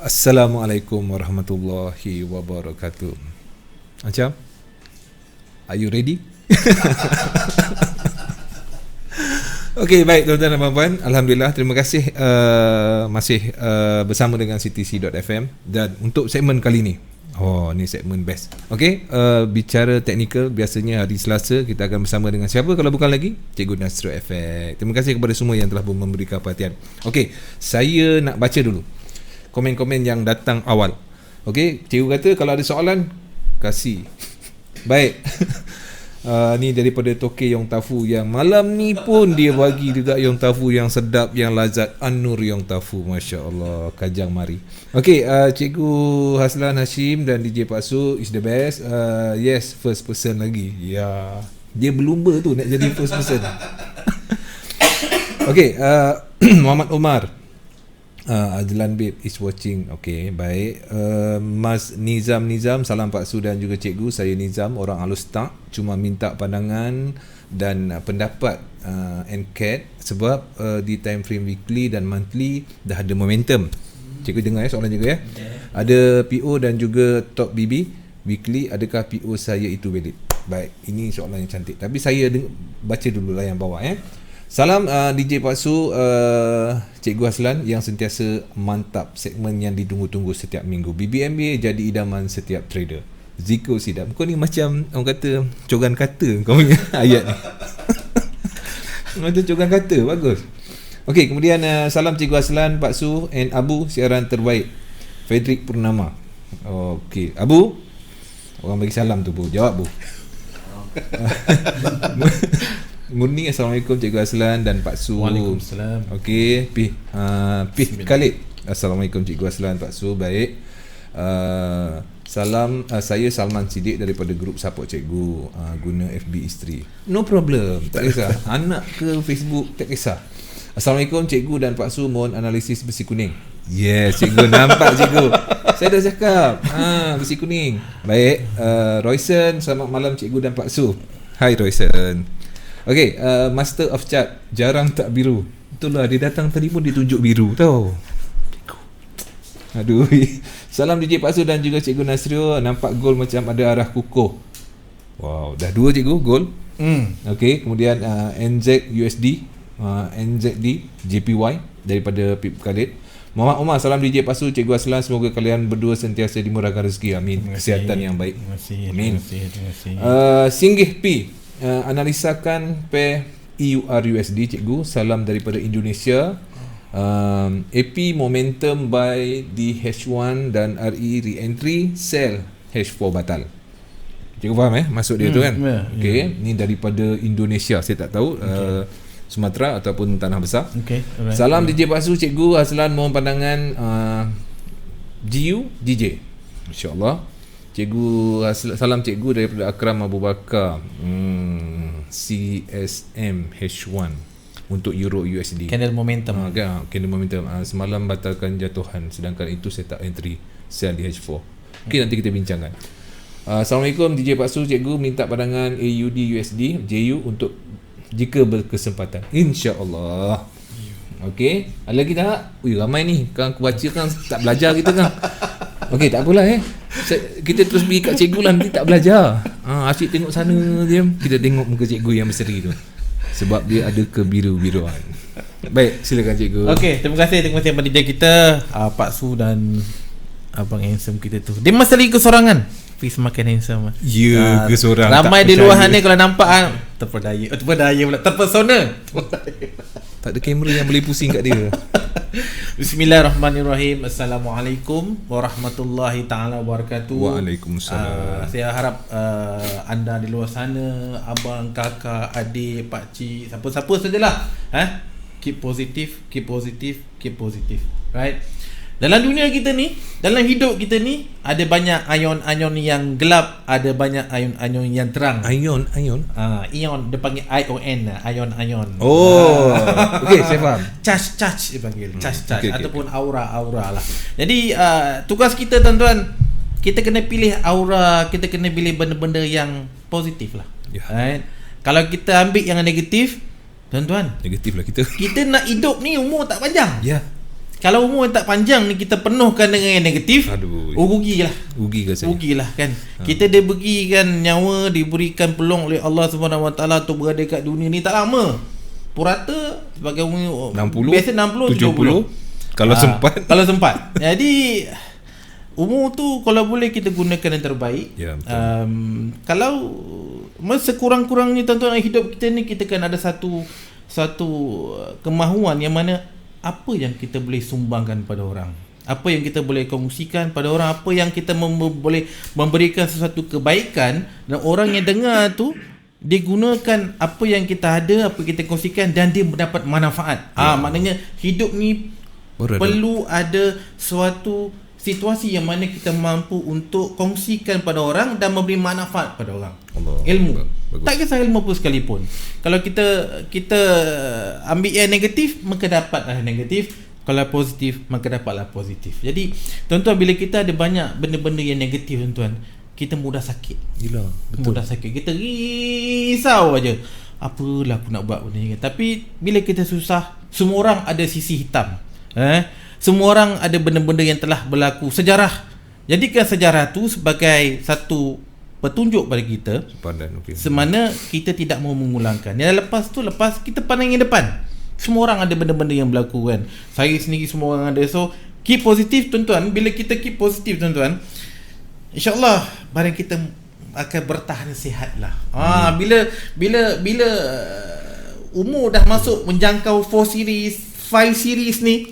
Assalamualaikum warahmatullahi wabarakatuh. Macam? Are you ready? Okey, baik tuan-tuan dan puan-puan. Alhamdulillah, terima kasih masih bersama dengan CTC.fm. Dan untuk segmen kali ni, ni segmen best. Okey, bicara teknikal. Biasanya hari Selasa kita akan bersama dengan siapa kalau bukan lagi Cikgu Nasrul Effect. Terima kasih kepada semua yang telah memberikan perhatian. Okey, saya nak baca dulu komen-komen yang datang awal. Okey, cikgu kata kalau ada soalan kasih. Baik. Ni daripada Toke Yong Tafu yang malam ni pun dia bagi juga Yong Tafu yang sedap, yang lazat. An-Nur Yong Tafu, Masya Allah, kajang mari. Okey, Cikgu Haslan Hashim dan DJ Pak Su is the best. Yes, first person lagi. Ya, dia berlumba tu nak jadi first person. Okey, Muhammad Omar, Adlan Babe is watching. Okey, baik. Mas Nizam, salam Pak Su dan juga cikgu. Saya Nizam, orang Alustak. Cuma minta pandangan dan pendapat NCAT sebab di time frame weekly dan monthly dah ada momentum. Cikgu dengar soalan cikgu ya. Ada PO dan juga top BB weekly, adakah PO saya itu valid? Baik, ini soalan yang cantik. Tapi saya baca dululah yang bawah ya. Salam DJ Pak Su, Cikgu Haslan yang sentiasa mantap segmen yang ditunggu-tunggu setiap minggu. BBMA jadi idaman setiap trader. Ziko Sidam. Kau ni macam orang kata cogan kata kau punya ayat ni. Macam cogan kata, bagus. Okey, kemudian salam Cikgu Haslan, Pak Su and Abu, siaran terbaik. Fredrik Purnama. Okey, Abu. Orang bagi salam tu, Bu. Jawab, Bu. Murni, Assalamualaikum Cikgu Haslan dan Pak Su. Waalaikumsalam. Okey, Pih Khalid. Assalamualaikum Cikgu Haslan, Pak Su. Baik. Salam, saya Salman Siddiq daripada grup support cikgu, guna FB isteri. No problem, tak kisah. Anak ke Facebook, tak kisah. Assalamualaikum Cikgu dan Pak Su, mohon analisis besi kuning. Yes, Cikgu nampak Cikgu. Saya dah cakap. Besi kuning. Baik, Royson, selamat malam Cikgu dan Pak Su. Hai Royson. Okey, Master of Chart, jarang tak biru. Itulah, dia datang tadi pun ditunjuk biru tau. Aduh. Salam DJ Pak Su dan juga Cikgu Nasrio. Nampak gol macam ada arah kukuh. Wow, dah dua Cikgu gol. Okey, kemudian NZ USD, NZD JPY daripada Pip Khalid. Muhammad Omar, salam DJ Pak Su, Cikgu Aslan, semoga kalian berdua sentiasa dimurahkan rezeki. Amin. Kesihatan yang baik. Amin. Terima kasih. Singgih P, analisakan pair EUR USD Cikgu. Salam daripada Indonesia. AP momentum buy di H1 dan RE re-entry, sell H4 batal. Cikgu faham maksud dia tu kan? Okey, ni daripada Indonesia. Saya tak tahu Sumatera ataupun Tanah Besar. Alright. Salam DJ Pak Su, Cikgu Haslan, mohon pandangan GU DJ. Insya-Allah. Cikgu salam Cikgu daripada Akram Abu Bakar. CSM H1 untuk Euro USD. Candle momentum. Candle momentum. Semalam batalkan jatuhan, sedangkan itu saya tak entry sell di H4. Okey, nanti kita bincangkan. Assalamualaikum DJ Pak Su, Cikgu minta pandangan AUD USD JU untuk jika berkesempatan. InsyaAllah. Okey, ada lagi tak? Ramai ni. Kan aku baca kan tak belajar kita kan. Okey, tak apalah kita terus pergi kat cikgu lah, nanti tak belajar. Asyik tengok sana diam. Kita tengok muka cikgu yang berseri tu. Sebab dia ada kebiru-biruan. Baik, silakan cikgu. Okey, terima kasih kepada DJ kita, Pak Su dan Abang handsome kita tu. Dia masa lagi kesorangan. Tapi semakin handsome. Ya, kesorang. Ramai di luar ni kalau nampak terpedaya pula, terpesona. Tak ada kamera yang boleh pusing kat dia. Bismillahirrahmanirrahim. Assalamualaikum warahmatullahi taala wabarakatuh. Waalaikumsalam. Saya harap anda di luar sana, abang, kakak, adik, pak cik, siapa-siapa sajalah, keep positive. Right? Dalam dunia kita ni, dalam hidup kita ni, ada banyak ion-ion yang gelap, ada banyak ion-ion yang terang. Ion. Ion dia panggil ion, ion. Okey, saya faham. Charge dia panggil. Charge okay, ataupun aura lah. Jadi tugas kita tuan-tuan, kita kena pilih aura, kita kena pilih benda-benda yang positif lah. Right? Kalau kita ambil yang negatif, tuan-tuan, negatif lah kita. Kita nak hidup ni umur tak panjang. Ya. Kalau umur tak panjang ni kita penuhkan dengan yang negatif, rugilah. Rugi ke saya? Rugilah kan. Kita diberikan nyawa, diberikan peluang oleh Allah Subhanahu Wa Taala untuk berada kat dunia ni tak lama. Purata sebagai umur 60, biasa 60 70 kalau sempat. Kalau sempat. Jadi umur tu kalau boleh kita gunakan yang terbaik. Ya, kalau sekurang-kurangnya tuan-tuan hidup kita ni, kita kan ada satu kemahuan yang mana apa yang kita boleh sumbangkan pada orang, apa yang kita boleh kongsikan pada orang, apa yang kita boleh memberikan sesuatu kebaikan, dan orang yang dengar tu dia gunakan apa yang kita ada, apa kita kongsikan, dan dia mendapat manfaat. Maknanya hidup ni perlu ada suatu situasi yang mana kita mampu untuk kongsikan pada orang dan memberi manfaat pada orang. Ilmu. Bagus. Tak kisah ilmu pun sekalipun. Kalau kita ambil yang negatif, maka dapatlah negatif. Kalau positif, maka dapatlah positif. Jadi, tuan-tuan, bila kita ada banyak benda-benda yang negatif, tuan-tuan, kita mudah sakit. Gila, betul. Mudah sakit. Kita risau aja. Apalah aku nak buat benda ni. Tapi bila kita susah, semua orang ada sisi hitam. Semua orang ada benda-benda yang telah berlaku. Sejarah. Jadikan sejarah tu sebagai satu petunjuk pada kita. Semana kita tidak mau mengulangkan. Yang lepas kita pandang yang depan. Semua orang ada benda-benda yang berlaku kan. Saya sendiri semua orang ada. So keep positif, tuan-tuan. Bila kita keep positif, tuan-tuan, InsyaAllah badan kita akan bertahan sihat lah. Bila umur dah masuk menjangkau 4 series 5 series ni,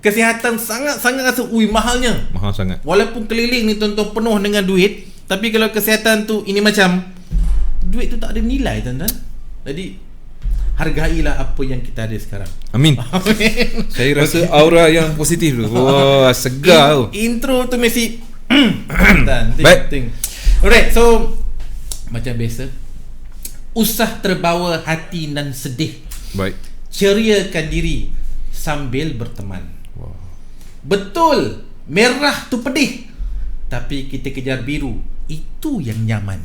kesihatan sangat-sangat rasa mahalnya. Mahal sangat. Walaupun keliling ni tuan-tuan penuh dengan duit, tapi kalau kesihatan tu ini macam, duit tu tak ada nilai, tuan-tuan. Jadi hargailah apa yang kita ada sekarang. Amin. Saya rasa aura yang positif tu. Wah, segar tu. Intro tu mesti baik. Alright, so macam biasa, usah terbawa hati dan sedih. Baik. Ceriakan diri sambil berteman. Wow. Betul, merah tu pedih, tapi kita kejar biru, itu yang nyaman.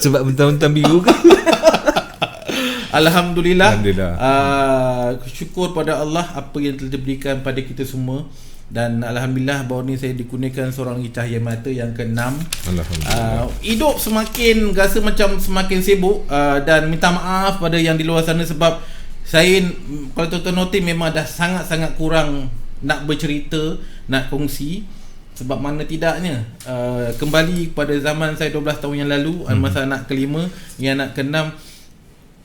sebab bentang-bentang biru ke? Alhamdulillah. Syukur pada Allah apa yang telah diberikan pada kita semua. Dan Alhamdulillah baru ni saya dikurniakan seorang cahaya mata yang ke-6. Alhamdulillah. Hidup semakin rasa macam semakin sibuk, dan minta maaf pada yang di luar sana sebab saya, kalau tuan-tuan notice, memang dah sangat-sangat kurang nak bercerita, nak kongsi. Sebab mana tidaknya kembali pada zaman saya 12 tahun yang lalu, masa anak ke-5, yang anak ke-6,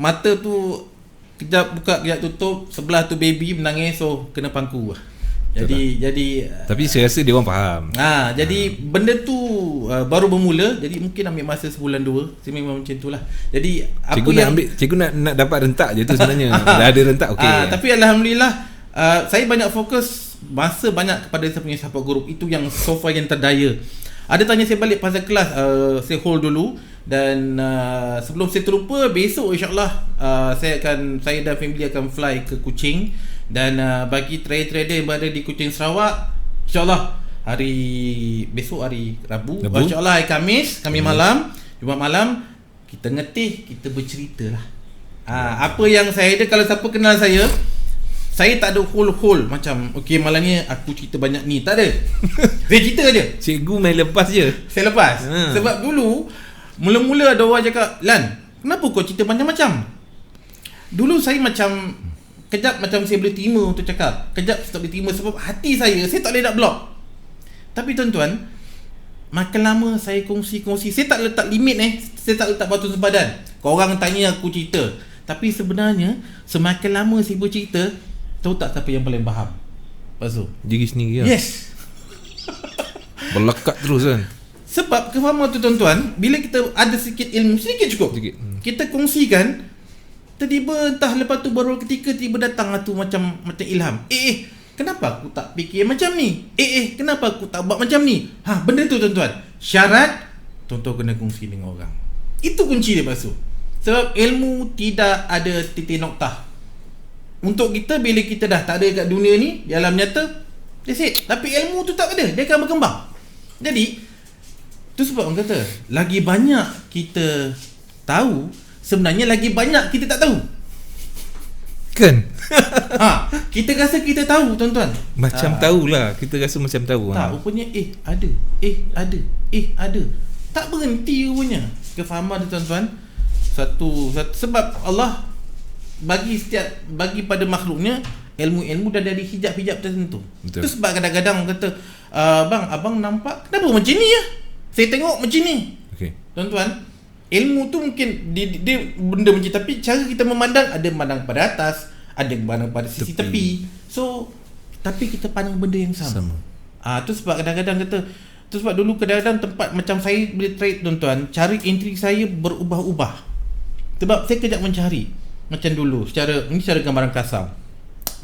mata tu kejap buka kejap tutup, sebelah tu baby menangis, so kena pangku. Jadi tapi saya rasa dia orang faham. Jadi benda tu baru bermula, jadi mungkin ambil masa sebulan 2. Saya memang macam itulah. Jadi cikgu nak dapat rentak je tu sebenarnya. Dah ada rentak okey. Tapi alhamdulillah saya banyak fokus masa banyak kepada saya punya support group. Itu yang so far yang terdaya. Ada tanya saya balik pasal kelas, saya hold dulu. Dan sebelum saya terlupa, besok insyaAllah saya dan family akan fly ke Kuching. Dan bagi trader-trader yang berada di Kuching Sarawak, InsyaAllah besok hari Rabu. InsyaAllah hari Khamis malam, Jumaat malam, kita ngetih, kita bercerita lah. Apa yang saya ada, kalau siapa kenal saya tak ada hole macam okey malam ni aku cerita banyak ni, tak ada. Saya cerita je. Cikgu main lepas je. Saya lepas. Sebab dulu mula-mula ada orang cakap, "Lan, kenapa kau cerita macam-macam?" Dulu saya macam kejap macam saya boleh terima untuk cakap, kejap saya tak boleh terima sebab hati saya tak boleh nak block. Tapi tuan-tuan, makin lama saya kongsi, saya tak letak limit saya tak letak batu sempadan. Korang tanya aku cerita. Tapi sebenarnya semakin lama saya bercerita, tahu tak siapa yang paling faham? Lepas tu diri sendiri lah. Yes. Berlekat terus kan. Sebab kefahaman tu tuan-tuan, bila kita ada sikit ilmu, sedikit cukup, kita kongsikan, tiba-tiba entah lepas tu baru ketika tiba datang tu macam ilham. Kenapa aku tak fikir macam ni? Kenapa aku tak buat macam ni? Benda tu tuan-tuan, syarat tuan-tuan kena kongsi dengan orang. Itu kunci dia pasal. Sebab ilmu tidak ada titik noktah. Untuk kita, bila kita dah tak ada kat dunia ni, di alam nyata, that's it. Tapi ilmu tu tak ada, dia akan berkembang. Jadi tu sebab orang kata, lagi banyak kita tahu, sebenarnya lagi banyak kita tak tahu. Kan? Kita rasa kita tahu tuan-tuan. Macam tahulah. Kita rasa macam tahu. Tak, rupanya ada. Ada. Tak berhenti rupanya. Kefahaman tu tuan-tuan. Satu sebab Allah bagi pada makhluknya ilmu-ilmu dah dari hijab-hijab tertentu. Itu sebab kadang-kadang kata, abang nampak kenapa macam ni ya? Saya tengok macam ni. Okey. Tuan-tuan, ilmu tu mungkin dia benda macam, tapi cara kita memandang, ada memandang pada atas, ada memandang pada sisi tepi. So, tapi kita pandang benda yang sama. Tu sebab kadang-kadang kata, tu sebab dulu kadang-kadang tempat macam saya boleh trade tuan-tuan, cari entry saya berubah-ubah. Sebab saya kejap mencari macam dulu ini secara gambaran kasar.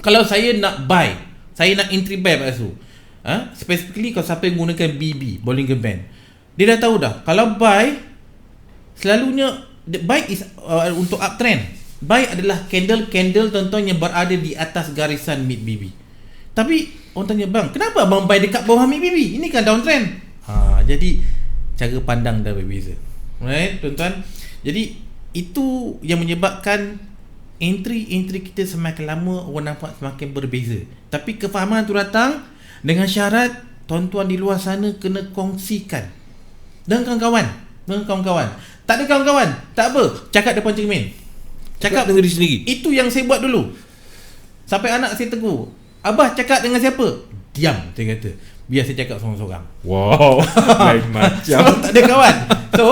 Kalau saya nak buy, saya nak entry buy Pak Su, specifically kalau siapa yang gunakan BB, Bollinger Band, dia dah tahu dah, kalau buy selalunya buy is untuk uptrend. Buy adalah candle tuan-tuan yang berada di atas garisan mid BB. Tapi orang tanya, bang, kenapa abang buy dekat bawah mid BB? Ini kan downtrend. Jadi cara pandang dah berbeza. Right, tuan-tuan. Jadi itu yang menyebabkan entry kita semakin lama orang nampak semakin berbeza. Tapi kefahaman tu datang dengan syarat tuan-tuan di luar sana kena kongsikan dengan kawan-kawan. Tak ada kawan-kawan, tak apa, cakap depan cermin. Cakap dengan diri sendiri. Itu yang saya buat dulu. Sampai anak saya tegur, abah cakap dengan siapa? Diam, saya kata. Biar saya cakap seorang-seorang. Wow. Lain macam. So, tak ada kawan. So,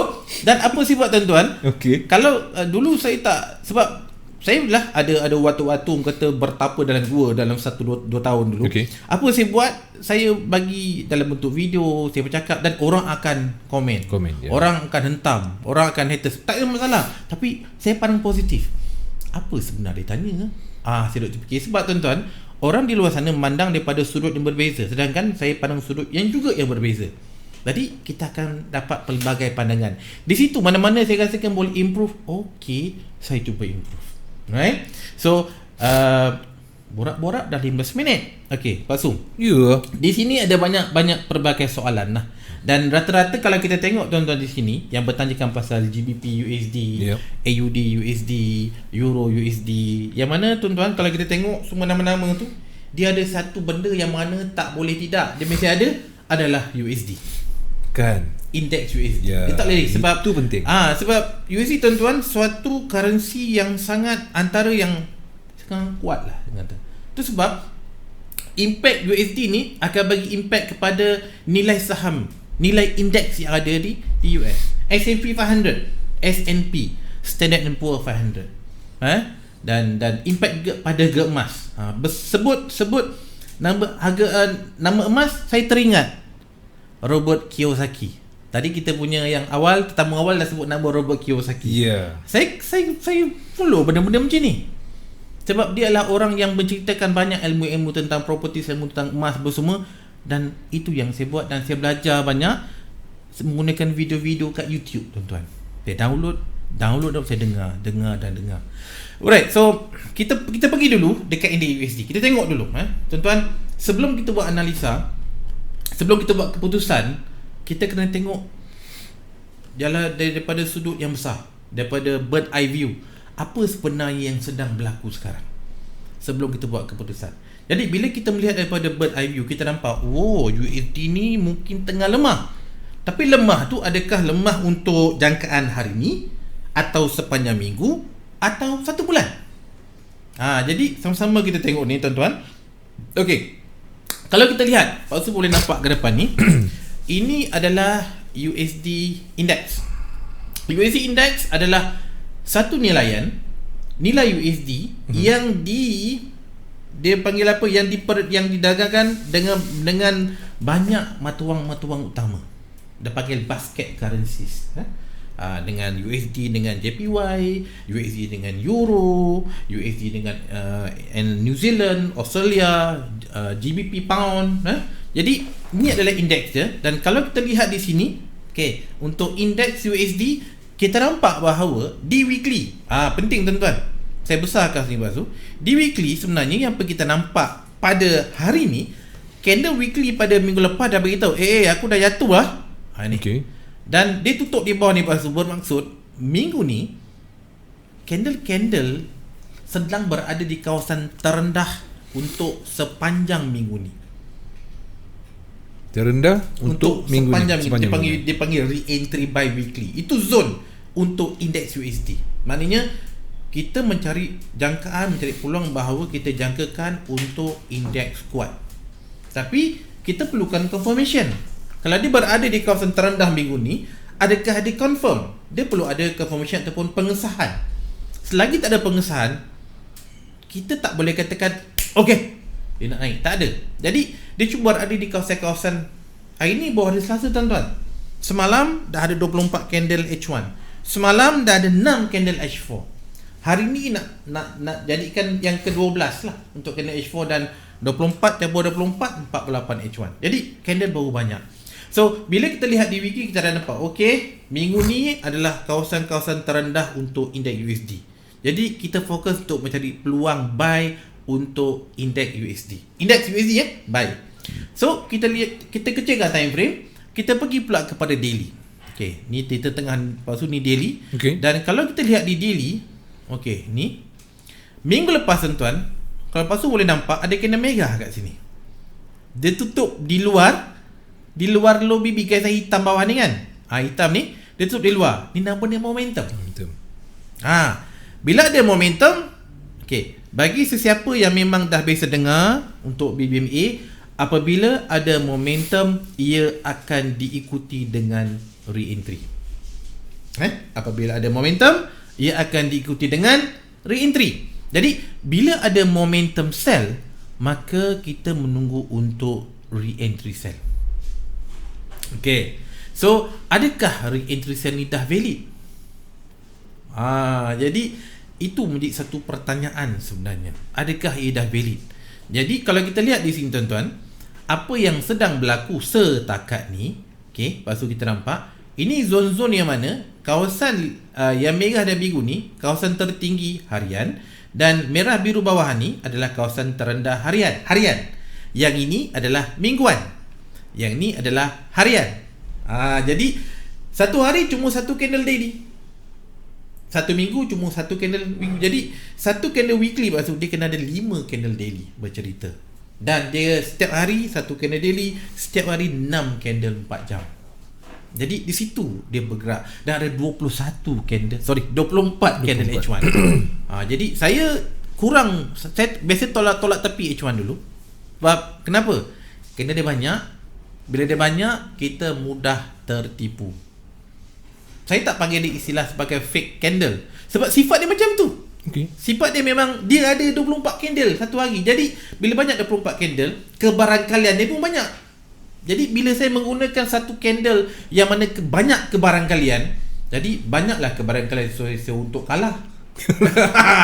dan apa saya buat tuan-tuan? Okey. Kalau dulu saya tak, sebab saya lah ada waktu-waktu kata bertapa dalam gua dalam 1-2 tahun dulu. Okay. Apa saya buat? Saya bagi dalam bentuk video, saya bercakap dan orang akan komen. Yeah. Orang akan hentam, orang akan haters. Tak ada masalah. Tapi saya pandang positif. Apa sebenarnya dia tanya? Saya duk terfikir. Sebab tuan-tuan, orang di luar sana memandang daripada sudut yang berbeza, sedangkan saya pandang sudut yang juga yang berbeza. Jadi kita akan dapat pelbagai pandangan. Di situ mana-mana saya rasakan boleh improve, okey, saya cuba improve. Right? So borak-borak dah 15 minit. Okey, Pak Sum. Ya. Di sini ada banyak pelbagai soalan lah. Dan rata-rata kalau kita tengok tuan-tuan di sini yang bertanyakan pasal GBP USD, AUD USD, Euro USD, yang mana tuan-tuan kalau kita tengok semua nama-nama tu, dia ada satu benda yang mana tak boleh tidak, dia mesti ada, adalah USD. Kan? Indeks USD. Dia tak boleh, sebab itu penting. Sebab USD tuan-tuan suatu currency yang sangat antara yang sekarang kuat lah kata. Itu sebab impact USD ni akan bagi impact kepada nilai saham, nilai indeks yang ada di US. S&P 500, S&P, Standard & Poor's 500. Dan impact juga pada harga emas. Sebut nama emas, saya teringat Robert Kiyosaki. Tadi kita punya yang awal, tetamu awal dah sebut nama Robert Kiyosaki. Saya follow benda-benda macam ni. Sebab dia adalah orang yang menceritakan banyak ilmu-ilmu tentang property, ilmu tentang emas semua. Dan itu yang saya buat, dan saya belajar banyak menggunakan video-video kat YouTube tuan-tuan. Saya download dan saya dengar. Alright, so kita pergi dulu dekat indeks USD. Kita tengok dulu tuan-tuan, sebelum kita buat analisa, sebelum kita buat keputusan, kita kena tengok jalan daripada sudut yang besar, daripada bird eye view. Apa sebenarnya yang sedang berlaku sekarang sebelum kita buat keputusan. Jadi bila kita melihat daripada bird eye view, kita nampak USD ni mungkin tengah lemah. Tapi lemah tu adakah lemah untuk jangkaan hari ni, atau sepanjang minggu, atau 1 bulan? Jadi sama-sama kita tengok ni tuan-tuan. Okey. Kalau kita lihat, Pak Su boleh nampak ke depan ni. Ini adalah USD Index. USD Index adalah satu nilai USD yang dia panggil apa, yang didagangkan dengan banyak matuang utama. Dia panggil basket currencies. Dengan USD dengan JPY, USD dengan Euro, USD dengan New Zealand, Australia, GBP Pound. Jadi ini adalah indeks dia. Dan kalau kita lihat di sini, untuk indeks USD, kita nampak bahawa di weekly, penting tuan-tuan, saya besarkan sini Pak Su. Di weekly sebenarnya yang kita nampak pada hari ni, candle weekly pada minggu lepas dah beritahu, aku dah jatuh lah. Ni. Dan dia tutup di bawah ni Pak Su, bermaksud minggu ni candle sedang berada di kawasan terendah untuk sepanjang minggu ni. Terendah untuk minggu sepanjang ni. dia panggil re-entry bi-weekly. Itu zone untuk indeks USD. Maknanya kita mencari peluang bahawa kita jangkakan untuk indeks kuat. Tapi kita perlukan confirmation. Kalau dia berada di kawasan terendah minggu ni, adakah dia confirm? Dia perlu ada confirmation ataupun pengesahan. Selagi tak ada pengesahan, kita tak boleh katakan okey, dia nak naik. Tak ada. Jadi dia cuba berada di kawasan-kawasan. Hari ni baru hari Selasa tuan-tuan. Semalam dah ada 24 candle H1. Semalam dah ada 6 candle H4. Hari ni nak jadikan yang ke-12 lah untuk candle H4 dan 24 tempoh 24 48 H1. Jadi candle baru banyak. So bila kita lihat di wiki, kita dah nampak okey, minggu ni adalah kawasan-kawasan terendah untuk indeks USD. Jadi kita fokus untuk mencari peluang buy untuk indeks USD. Indeks USD buy. So kita lihat, kita kecilkan time frame, kita pergi pula kepada daily. Okey, ni kita tengah, lepas tu ni daily. Okay. Dan kalau kita lihat di daily, okey, ni minggu lepas tuan-tuan, kalau lepas tu boleh nampak ada candle mega kat sini. Dia tutup di luar low BB, guys, hitam bawah ni kan. Hitam ni dia tutup di luar. Ni nama dia momentum. Bila ada momentum, okey, bagi sesiapa yang memang dah biasa dengar untuk BBMA, apabila ada momentum, ia akan diikuti dengan re-entry. Apabila ada momentum, ia akan diikuti dengan re-entry. Jadi bila ada momentum sell, maka kita menunggu untuk re-entry sell. Okey. So adakah re-entry sell ni dah valid? Jadi itu menjadi satu pertanyaan sebenarnya. Adakah ia dah valid? Jadi kalau kita lihat di sini tuan-tuan, apa yang sedang berlaku setakat ni, okey, lepas tu kita nampak ini zon-zon yang mana kawasan yang merah dan biru ni kawasan tertinggi harian, dan merah biru bawah ni adalah kawasan terendah harian. Yang ini adalah mingguan. Yang ni adalah harian. Jadi satu hari cuma satu candle daily. Satu minggu cuma satu candle minggu. Jadi satu candle weekly, maksud dia kena ada 5 candle daily bercerita. Dan dia setiap hari satu candle daily, setiap hari 6 candle 4 jam. Jadi di situ dia bergerak. Dan ada 24 candle H1. Jadi saya biasa tolak tepi H1 dulu. Sebab kenapa? Kerana dia banyak. Bila dia banyak, kita mudah tertipu. Saya tak panggil dia istilah sebagai fake candle, sebab sifat dia macam tu. Okay. Sifat dia memang dia ada 24 candle satu hari. Jadi bila banyak 24 candle, kebarangkalian dia pun banyak. Jadi bila saya menggunakan satu candle yang mana banyak kebarangkalian, jadi banyaklah kebarangkalian saya untuk kalah.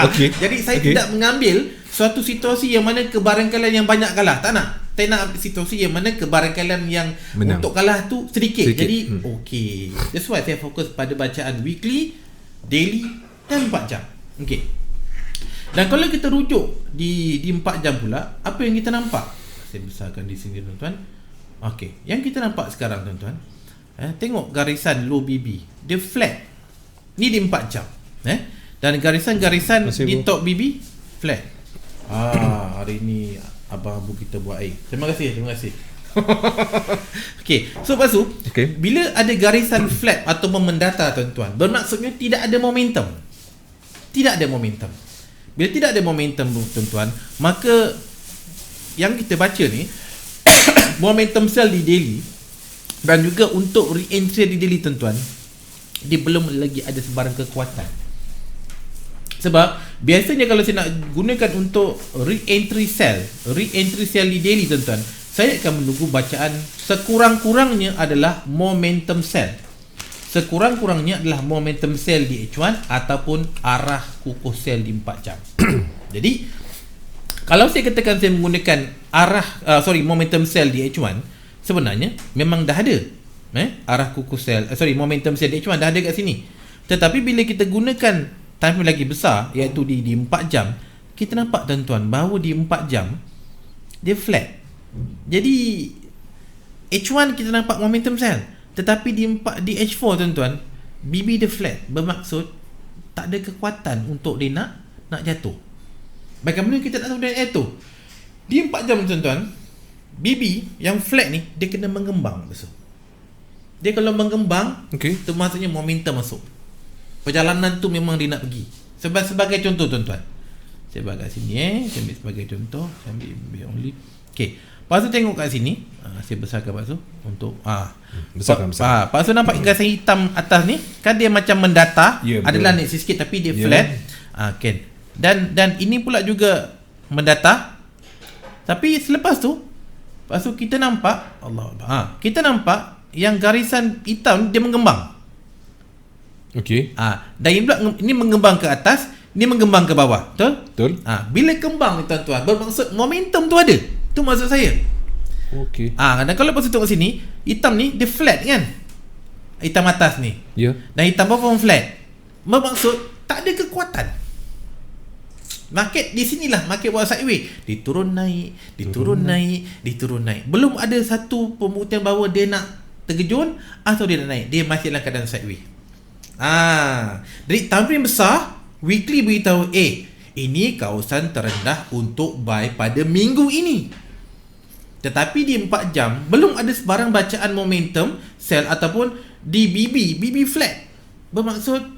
Okay. Jadi saya tidak mengambil suatu situasi yang mana kebarangkalian yang banyak kalah. Tak nak. Saya nak ambil situasi yang mana kebarangkalian yang menang. Untuk kalah tu sedikit. Jadi okey. That's why saya fokus pada bacaan weekly, daily dan 4 jam. Okey. Dan kalau kita rujuk di 4 jam pula, apa yang kita nampak? Saya besarkan di sini tuan-tuan. Okey. Yang kita nampak sekarang tuan-tuan, tengok garisan low BB. Dia flat. Ni di 4 jam. Dan garisan-garisan di top BB flat. Hari ni Abang Abu kita buat air. Terima kasih. Okey. So lepas tu, bila ada garisan flat atau mendata tuan-tuan, bermaksudnya tidak ada momentum. Bila tidak ada momentum tuan-tuan, maka yang kita baca ni momentum sell di daily dan juga untuk re-entry di daily tuan-tuan, dia belum lagi ada sebarang kekuatan. Sebab biasanya kalau saya nak gunakan untuk re-entry sell di daily tuan-tuan, saya akan menunggu bacaan sekurang-kurangnya adalah momentum sell. Sekurang-kurangnya adalah momentum sell di H1 ataupun arah kukuh sell di 4 jam. Jadi kalau saya katakan saya menggunakan momentum sell di H1, sebenarnya memang dah ada arah kukuh sell, momentum sell di H1 dah ada kat sini. Tetapi bila kita gunakan time lagi besar, iaitu di 4 jam, kita nampak tuan-tuan bahawa di 4 jam dia flat. Jadi H1 kita nampak momentum sell, tetapi di H4 tuan-tuan, BB dia flat. Bermaksud tak ada kekuatan untuk dia nak jatuh. Bagaimana kita nak tahu dia tu? Dia 4 jam tuan-tuan, BB yang flat ni dia kena mengembang besar. Dia kalau mengembang, tu maksudnya momentum masuk. Perjalanan tu memang dia nak pergi. Sebagai contoh tuan-tuan, saya buat kat sini saya ambil sebagai contoh, saya ambil only. Okey. Lepas tu tengok kat sini, saya besarkan Pak Su untuk besarkan. Pak Su nampak gasan hitam atas ni, kan dia macam mendata, adalah naik sikit tapi dia flat. Kan. Dan ini pula juga mendata. Tapi selepas tu, Pak Su kita nampak kita nampak yang garisan hitam dia mengembang. Okey. Dan ini mengembang ke atas, ini mengembang ke bawah. Betul? Bila kembang ni tuan-tuan, bermaksud momentum tu ada. Tu maksud saya. Okey. Dan kalau pasal tengok sini, hitam ni dia flat kan? Hitam atas ni. Ya. Dan hitam bawah pun flat. Bermaksud tak ada kekuatan. Market di sinilah market buat sideway. Diturun naik, diturun naik. Belum ada satu pembuktian bahawa dia nak tergejun atau dia nak naik. Dia masih dalam keadaan sideway. Jadi time frame besar, weekly beritahu ini kawasan terendah untuk buy pada minggu ini. Tetapi di 4 jam belum ada sebarang bacaan momentum sell ataupun di BB flat. Bermaksud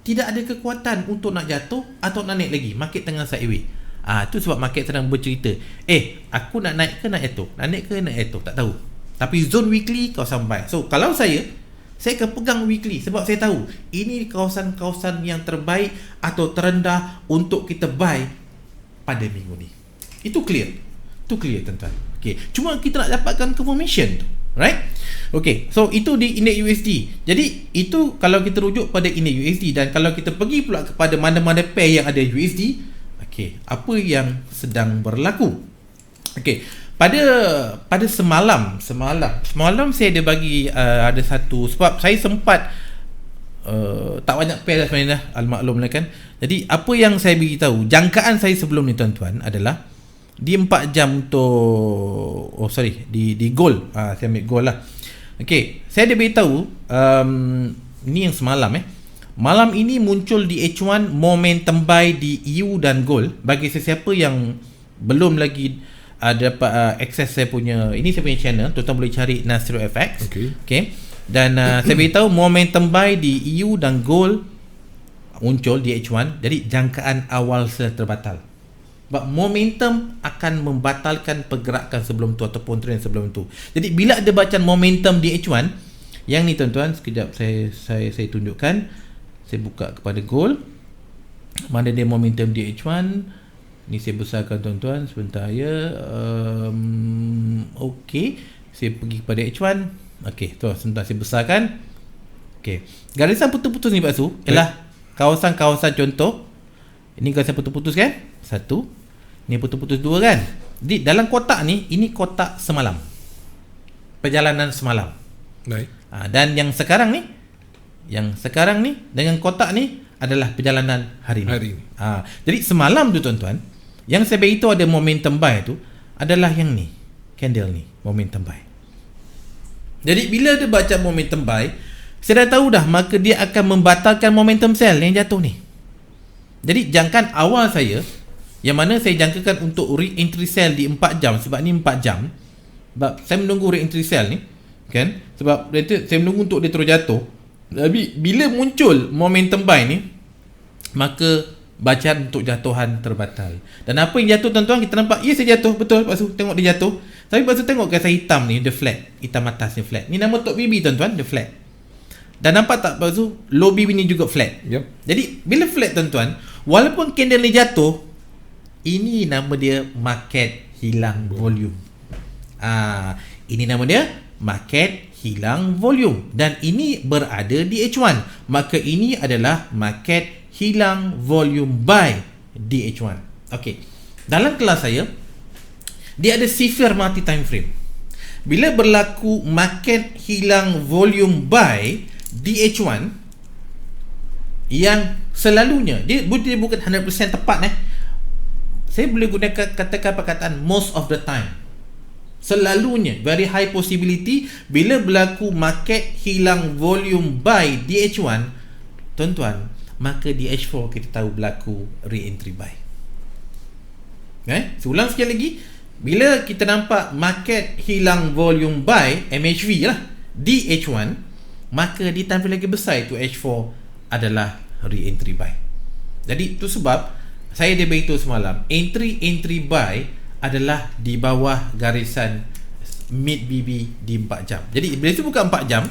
tidak ada kekuatan untuk nak jatuh atau nak naik lagi. Market tengah sideway. Tu sebab market sedang bercerita, aku nak naik ke nak jatuh, nak naik ke nak jatuh, tak tahu. Tapi zone weekly kawasan buy. So kalau saya akan pegang weekly sebab saya tahu ini kawasan-kawasan yang terbaik atau terendah untuk kita buy pada minggu ni. Itu clear tuan-tuan. Okay. Cuma kita nak dapatkan confirmation tu, right? Okay, so itu di indeks USD. Jadi itu kalau kita rujuk pada indeks USD. Dan kalau kita pergi pula kepada mana-mana pair yang ada USD, apa yang sedang berlaku? Pada semalam saya ada bagi ada satu, sebab saya sempat tak banyak pair sebenarnya al-maklum lah kan. Jadi apa yang saya beritahu, jangkaan saya sebelum ni tuan-tuan adalah di 4 jam untuk di gold. Saya ambil gold lah. Saya ada beritahu ni yang semalam malam ini muncul di H1 momentum buy di EU dan gold. Bagi sesiapa yang belum lagi dapat akses saya punya channel, tuan-tuan boleh cari Nasrul FX. Dan saya beritahu momentum buy di EU dan gold muncul di H1. Jadi jangkaan awal saya terbatal. Sebab momentum akan membatalkan pergerakan sebelum tu ataupun trend sebelum tu. Jadi bila ada bacaan momentum di H1, yang ni tuan-tuan, sekejap saya tunjukkan. Saya buka kepada gold. Mana dia momentum di H1? Ni saya besarkan tuan-tuan sebentar ya. Saya pergi kepada H1. Tu sebentar saya besarkan. Garisan putus-putus ni Pak Su ialah kawasan-kawasan contoh. Ini kawasan putus-putus kan? 1. Ni putus-putus 2 kan? Jadi dalam kotak ni, ini kotak semalam. Perjalanan semalam. Baik. Dan yang sekarang ni dengan kotak ni adalah perjalanan hari ni. Jadi semalam tu tuan-tuan, yang saya beritahu ada momentum buy tu adalah yang ni, candle ni, momentum buy. Jadi bila dia baca momentum buy, saya dah tahu dah, maka dia akan membatalkan momentum sell yang jatuh ni. Jadi jangkaan awal saya, yang mana saya jangkakan untuk re-entry sell di 4 jam, sebab ni 4 jam, sebab saya menunggu re-entry sell ni kan, sebab saya menunggu untuk dia terus jatuh. Tapi bila muncul momentum buy ni, maka bacaan untuk jatuhan terbatal. Dan apa yang jatuh tuan-tuan, kita nampak saya jatuh, betul Pak Su, tengok dia jatuh. Tapi Pak Su tengok gasan hitam ni, dia flat, hitam atas ni flat. Ni nama top BB tuan-tuan, dia flat. Dan nampak tak Pak Su, low BB ni juga flat. Jadi bila flat tuan-tuan, walaupun candle ni jatuh, ini nama dia market hilang volume. Ini nama dia market hilang volume. Dan ini berada di H1, maka ini adalah market hilang volume buy di H1. Dalam kelas saya, dia ada sifir multi time frame. Bila berlaku market hilang volume buy di H1, yang selalunya dia bukan 100% tepat saya boleh gunakan katakan perkataan most of the time. Selalunya, very high possibility, bila berlaku market hilang volume buy di H1 tuan-tuan, maka di H4 kita tahu berlaku re-entry buy. Seulang sekali lagi, bila kita nampak market hilang volume buy, MHV lah, di H1, maka di time lagi besar itu H4 adalah re-entry buy. Jadi itu sebab saya dia beritahu semalam, entry buy adalah di bawah garisan mid BB di 4 jam. Jadi bila itu bukan 4 jam,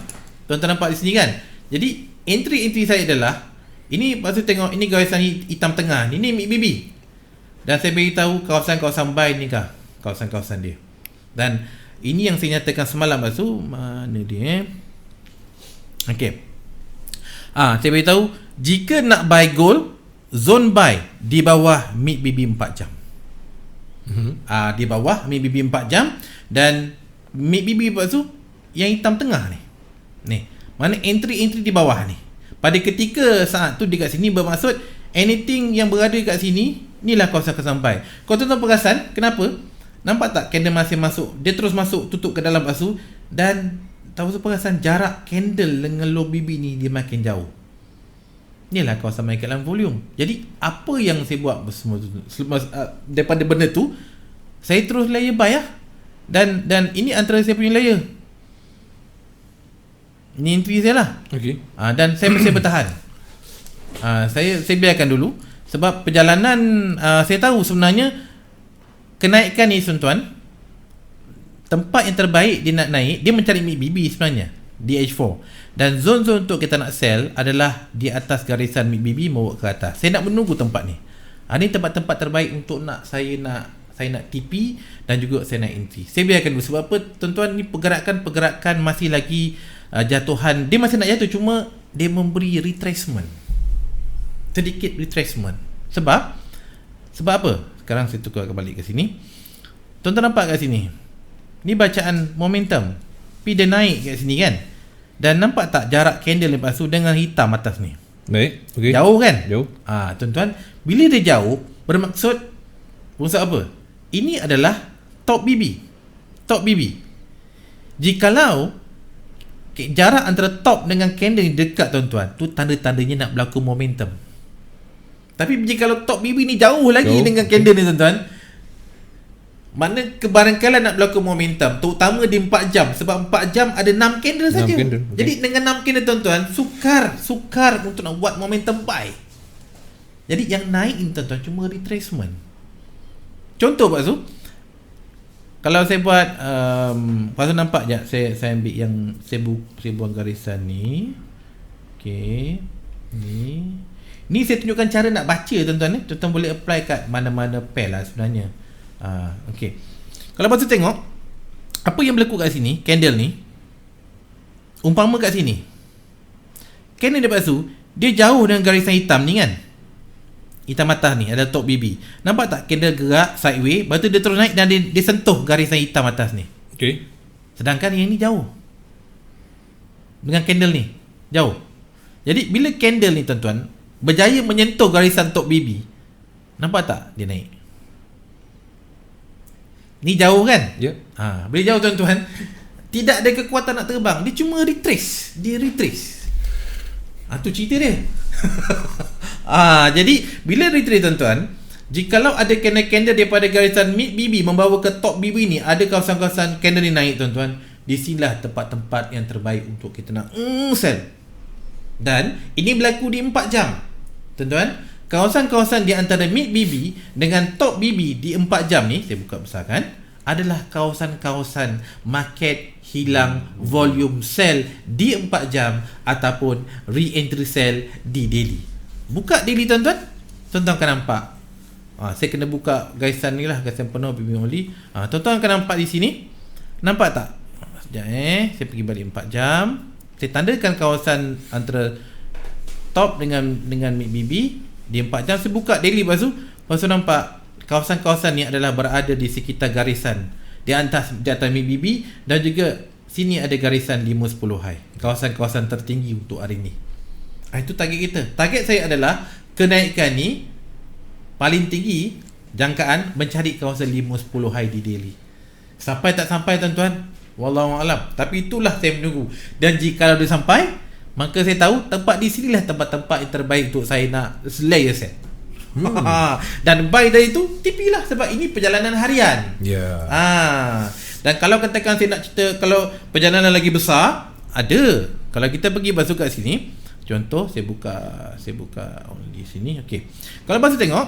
tuan-tuan nampak di sini kan. Jadi entry saya adalah ini, pasal tengok ini garisan hitam tengah ni mid BB. Dan saya beritahu kawasan-kawasan buy ni kah, kawasan-kawasan dia. Dan ini yang saya nyatakan semalam tu, mana dia? Okey. Saya beritahu jika nak buy gold, zone buy di bawah mid BB 4 jam. Di bawah mid BB 4 jam, dan mid BB lepas tu yang hitam tengah ni. Mana entry di bawah ni. Pada ketika saat tu dekat sini, bermaksud anything yang berada kat sini, inilah kawasan-kawasan buy. Kau tuan-tuan perasan kenapa? Nampak tak candle masih masuk, dia terus masuk, tutup ke dalam pasu, dan tahu perasan jarak candle dengan low BB ni dia makin jauh. Inilah kawasan market dalam volume. Jadi apa yang saya buat semua tu, daripada benda tu, saya terus layer buy lah. Dan ini antara saya punya layer. Ini entry saya lah. Okay. Dan saya masih bertahan. Saya biarkan dulu. Sebab perjalanan saya tahu sebenarnya kenaikan ni tuan-tuan, tempat yang terbaik dia nak naik, dia mencari mid BB sebenarnya di H4. Dan zone-zone untuk kita nak sell adalah di atas garisan mid BB mau ke atas. Saya nak menunggu tempat ni. Ini tempat-tempat terbaik untuk saya nak TP dan juga saya nak entry. Saya biarkan dulu. Sebab apa tuan-tuan, ni pergerakan masih lagi jatuhan. Dia masih nak jatuh, cuma dia memberi retracement. Sedikit retracement. Sebab apa? Sekarang saya tukar balik ke sini. Tuan-tuan nampak kat sini, ni bacaan momentum, tapi dia naik kat sini kan. Dan nampak tak jarak candle lepas tu dengan hitam atas ni? Baik. Okay. Jauh kan? Jauh. Tuan-tuan, bila dia jauh, bermaksud apa? Ini adalah top BB. Jikalau jarak antara top dengan candle ni dekat tuan-tuan, tu tanda-tandanya nak berlaku momentum. Tapi jika kalau top BB ni jauh lagi dengan candle ni tuan-tuan, mana kebarangkalian nak berlaku momentum, terutama di 4 jam. Sebab 4 jam ada 6 candle saja. Okay. Jadi dengan 6 candle tuan-tuan, sukar untuk nak buat momentum buy. Jadi yang naik ni tuan-tuan cuma retracement. Contoh Pak Su, kalau saya buat Pak Su nampak je, saya ambil yang saya buang garisan ni. Okey. Ni saya tunjukkan cara nak baca tuan-tuan. Tuan-tuan boleh apply kat mana-mana pair lah sebenarnya. Okey. Kalau Pak Su tengok apa yang berlaku kat sini, candle ni, umpama kat sini, candle ni Pak Su, dia jauh dengan garisan hitam ni kan, hitam atas ni ada top BB. Nampak tak candle gerak sideways, lepas tu dia terus naik dan dia sentuh garisan hitam atas ni. Okey. Sedangkan yang ni jauh dengan candle ni, jauh. Jadi bila candle ni tuan-tuan berjaya menyentuh garisan top BB, nampak tak dia naik? Ni jauh kan? Ya. Bila jauh tuan-tuan, tidak ada kekuatan nak terbang, dia cuma retrace. Tu cerita dia. Jadi bila retrace tuan-tuan, jikalau ada candle daripada garisan mid BB membawa ke top BB ni, ada kawasan-kawasan candle ni naik tuan-tuan, di sinilah tempat-tempat yang terbaik untuk kita nak sell. Dan ini berlaku di 4 jam tuan-tuan. Kawasan-kawasan di antara mid BB dengan top BB di 4 jam ni, saya buka besarkan, adalah kawasan-kawasan market hilang volume sell di 4 jam ataupun re-entry sell di daily. Buka daily tuan-tuan, tuan-tuan akan nampak. Saya kena buka garisan ni lah, garisan penuh BB only. Tuan-tuan akan nampak di sini. Nampak tak? Sekejap saya pergi balik 4 jam. Saya tandakan kawasan antara top dengan mid BB di 4 jam. Saya buka daily, lepas tu nampak kawasan-kawasan ni adalah berada di sekitar garisan di atas mid BB, dan juga sini ada garisan 5-10 high, kawasan-kawasan tertinggi untuk hari ni. Itu target kita. Target saya adalah kenaikan ni paling tinggi jangkaan mencari kawasan 5-10 high di daily. Sampai tak sampai tuan-tuan, wallahu alam. Tapi itulah saya menunggu. Dan jika dia sampai, maka saya tahu tempat di sinilah tempat-tempat yang terbaik untuk saya nak layer set. Dan buy dari tu TP lah, sebab ini perjalanan harian. Ya. Dan kalau katakan saya nak cerita, kalau perjalanan lagi besar, ada. Kalau kita pergi basuh kat sini, contoh saya buka di sini. Okey. Kalau basuh tengok,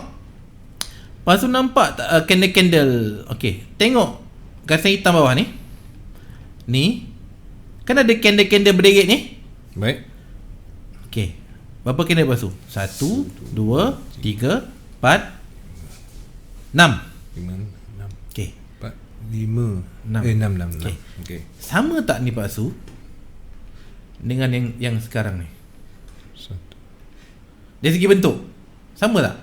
basuh nampak tak candle. Okey, tengok garisan hitam bawah ni. Ni kan ada candle berderet ni. Baik. Okey. Berapa candle basuh? 1, 2, 3, 4, 6. 5, 6, Okey. 4, 5, 6. Okey. Okey. Sama tak ni Pak Su dengan yang sekarang ni? Satu. Dari segi bentuk sama tak?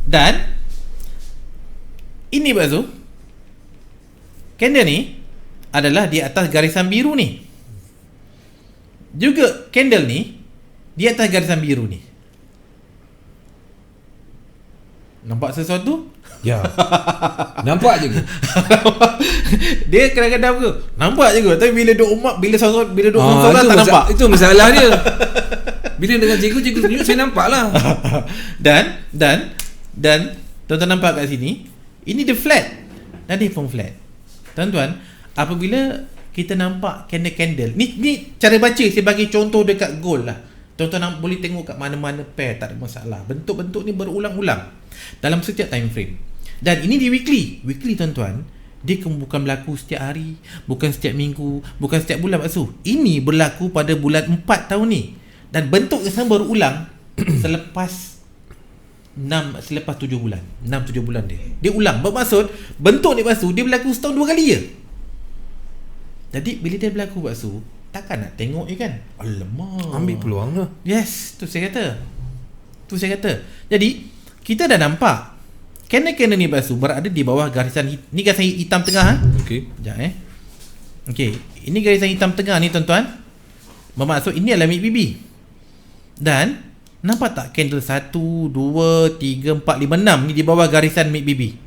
Dan ini Pak Su, candle ni adalah di atas garisan biru ni. Juga candle ni di atas garisan biru ni. Nampak sesuatu? Ya. Nampak je ke? Dia kadang-kadang ke? Nampak je ke? Tapi bila duk umat, bila duk solat tak nampak. Itu masalah dia. Bila dengan cikgu tunjuk, saya nampak lah. Dan tuan-tuan nampak kat sini, ini dia flat. Dan dia pun flat. Tuan-tuan, apabila kita nampak candle, ni cara baca saya bagi contoh dekat gold lah. Tuan-tuan boleh tengok kat mana-mana pair, tak ada masalah. Bentuk-bentuk ni berulang-ulang dalam setiap time frame. Dan ini di weekly tuan-tuan, dia bukan berlaku setiap hari, bukan setiap minggu, bukan setiap bulan Pak Su. Ini berlaku pada bulan 4 tahun ni. Dan bentuk yang sama berulang selepas 7 bulan. 6-7 bulan dia ulang. Bermaksud bentuk ni Pak Su, dia berlaku setahun 2 kali je. Jadi bila dia berlaku Pak Su, takkan nak tengok je kan? Alamak, Ambil peluang lah. Yes, tu saya kata. Jadi kita dah nampak candle ni Pak Su berada di bawah garisan ni, garisan hitam tengah. Okey. Sekejap Okey, ini garisan hitam tengah ni tuan-tuan. Bermaksud ini adalah MACD. Dan nampak tak candle 1, 2, 3, 4, 5, 6 ni di bawah garisan MACD.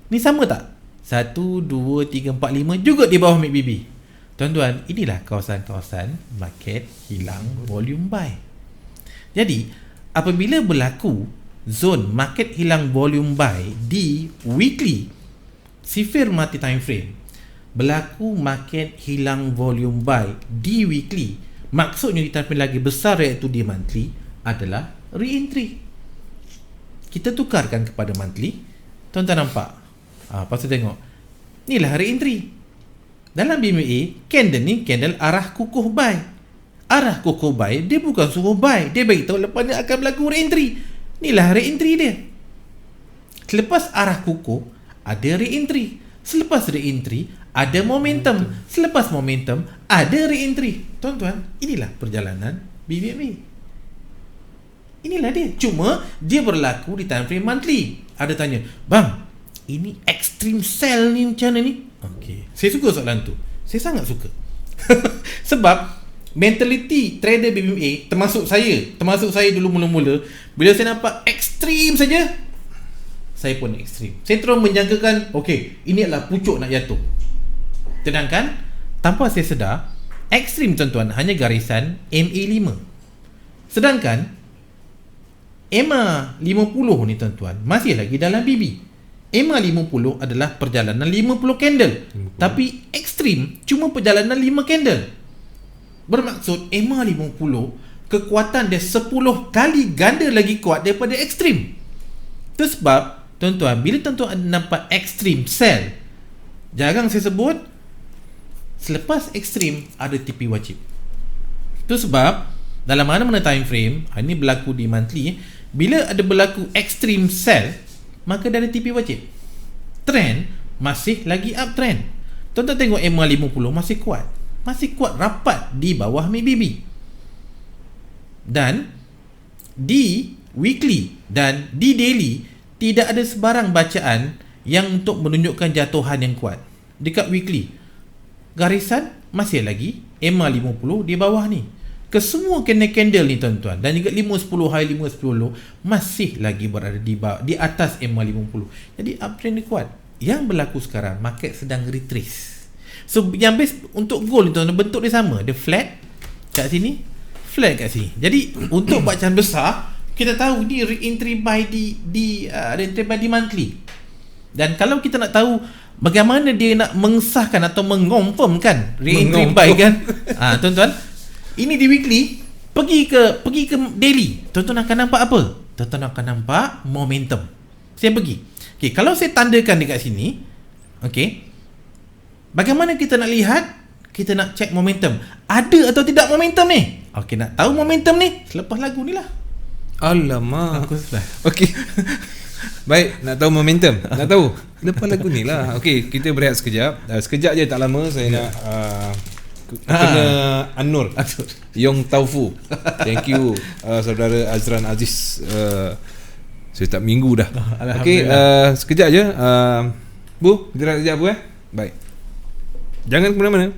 Ni sama tak? 1, 2, 3, 4, 5 juga di bawah MACD. Tuan-tuan, inilah kawasan-kawasan market hilang volume buy. Jadi, apabila berlaku zone market hilang volume buy di weekly sifir mati time frame, berlaku market hilang volume buy di weekly, maksudnya di time frame lagi besar iaitu di monthly, adalah re-entry. Kita tukarkan kepada monthly. Tuan-tuan nampak? Pasal tengok, inilah re-entry. Dalam BMA, candle ni candle arah kukuh buy. Arah kukuh buy, dia bukan suruh buy, dia beritahu lepas ni akan berlaku re-entry. Inilah re-entry dia. Selepas arah kukuh, ada re-entry. Selepas re-entry, ada momentum. Selepas momentum, ada re-entry. Tuan-tuan, inilah perjalanan BMA. Inilah dia. Cuma dia berlaku di time frame monthly. Ada tanya, bang, ini extreme sell ni macam mana ni? Okey, saya suka soalan tu. Saya sangat suka. Sebab mentality trader BMA, termasuk saya dulu mula-mula, bila saya nampak ekstrim saja, saya pun ekstrim. Saya terus menjangkakan, okey, ini adalah pucuk nak jatuh. Sedangkan tanpa saya sedar, ekstrim tuan-tuan hanya garisan MA5. Sedangkan EMA 50 ni tuan-tuan masih lagi dalam BB. EMA 50 adalah perjalanan 50 candle. 50. Tapi ekstrim cuma perjalanan 5 candle. Bermaksud EMA 50 kekuatan dia 10 kali ganda lagi kuat daripada ekstrim. Itu sebab tuan-tuan, bila tuan-tuan nampak ekstrim sell, jarang saya sebut, selepas ekstrim ada TP wajib. Itu sebab dalam mana-mana time frame, ini berlaku di monthly, bila ada berlaku ekstrim sell, maka dia ada TP wajib. Trend masih lagi uptrend. Tuan-tuan tengok EMA 50 masih kuat. Masih kuat rapat di bawah MACD. Dan di weekly dan di daily tidak ada sebarang bacaan yang untuk menunjukkan jatuhan yang kuat. Dekat weekly, garisan masih lagi EMA 50 di bawah ni. Kesemua candle ni tuan-tuan, dan juga 5-10 high, 5-10 low masih lagi berada di atas EMA 50. Jadi uptrend ni kuat. Yang berlaku sekarang, market sedang retrace. So yang best untuk gold ni tuan-tuan, bentuk dia sama, dia flat. kat sini, flat kat sini. Jadi untuk bacaan besar, kita tahu ni re-entry buy re-entry buy di monthly. Dan kalau kita nak tahu bagaimana dia nak mengesahkan atau mengonfirmkan re-entry buy kan, tuan-tuan, ini di weekly, pergi ke daily, tuan-tuan akan nampak apa? Tuan-tuan akan nampak momentum. Saya pergi. Okey, kalau saya tandakan dekat sini, okey, bagaimana kita nak lihat? Kita nak check momentum. Ada atau tidak momentum ni? Okey, nak tahu momentum ni selepas lagu ni lah. Alamak. Aku Okey. Baik, nak tahu momentum. Nak tahu lepas lagu ni lah. Okey, kita berehat sekejap. Sekejap je, tak lama saya nak kena An-Nur Yong Taufu. Thank you saudara Azran Aziz. Saya tak minggu dah. Okey, sekejap je. Bu, kita nak sekejap Bu Baik. Jangan ke mana-mana.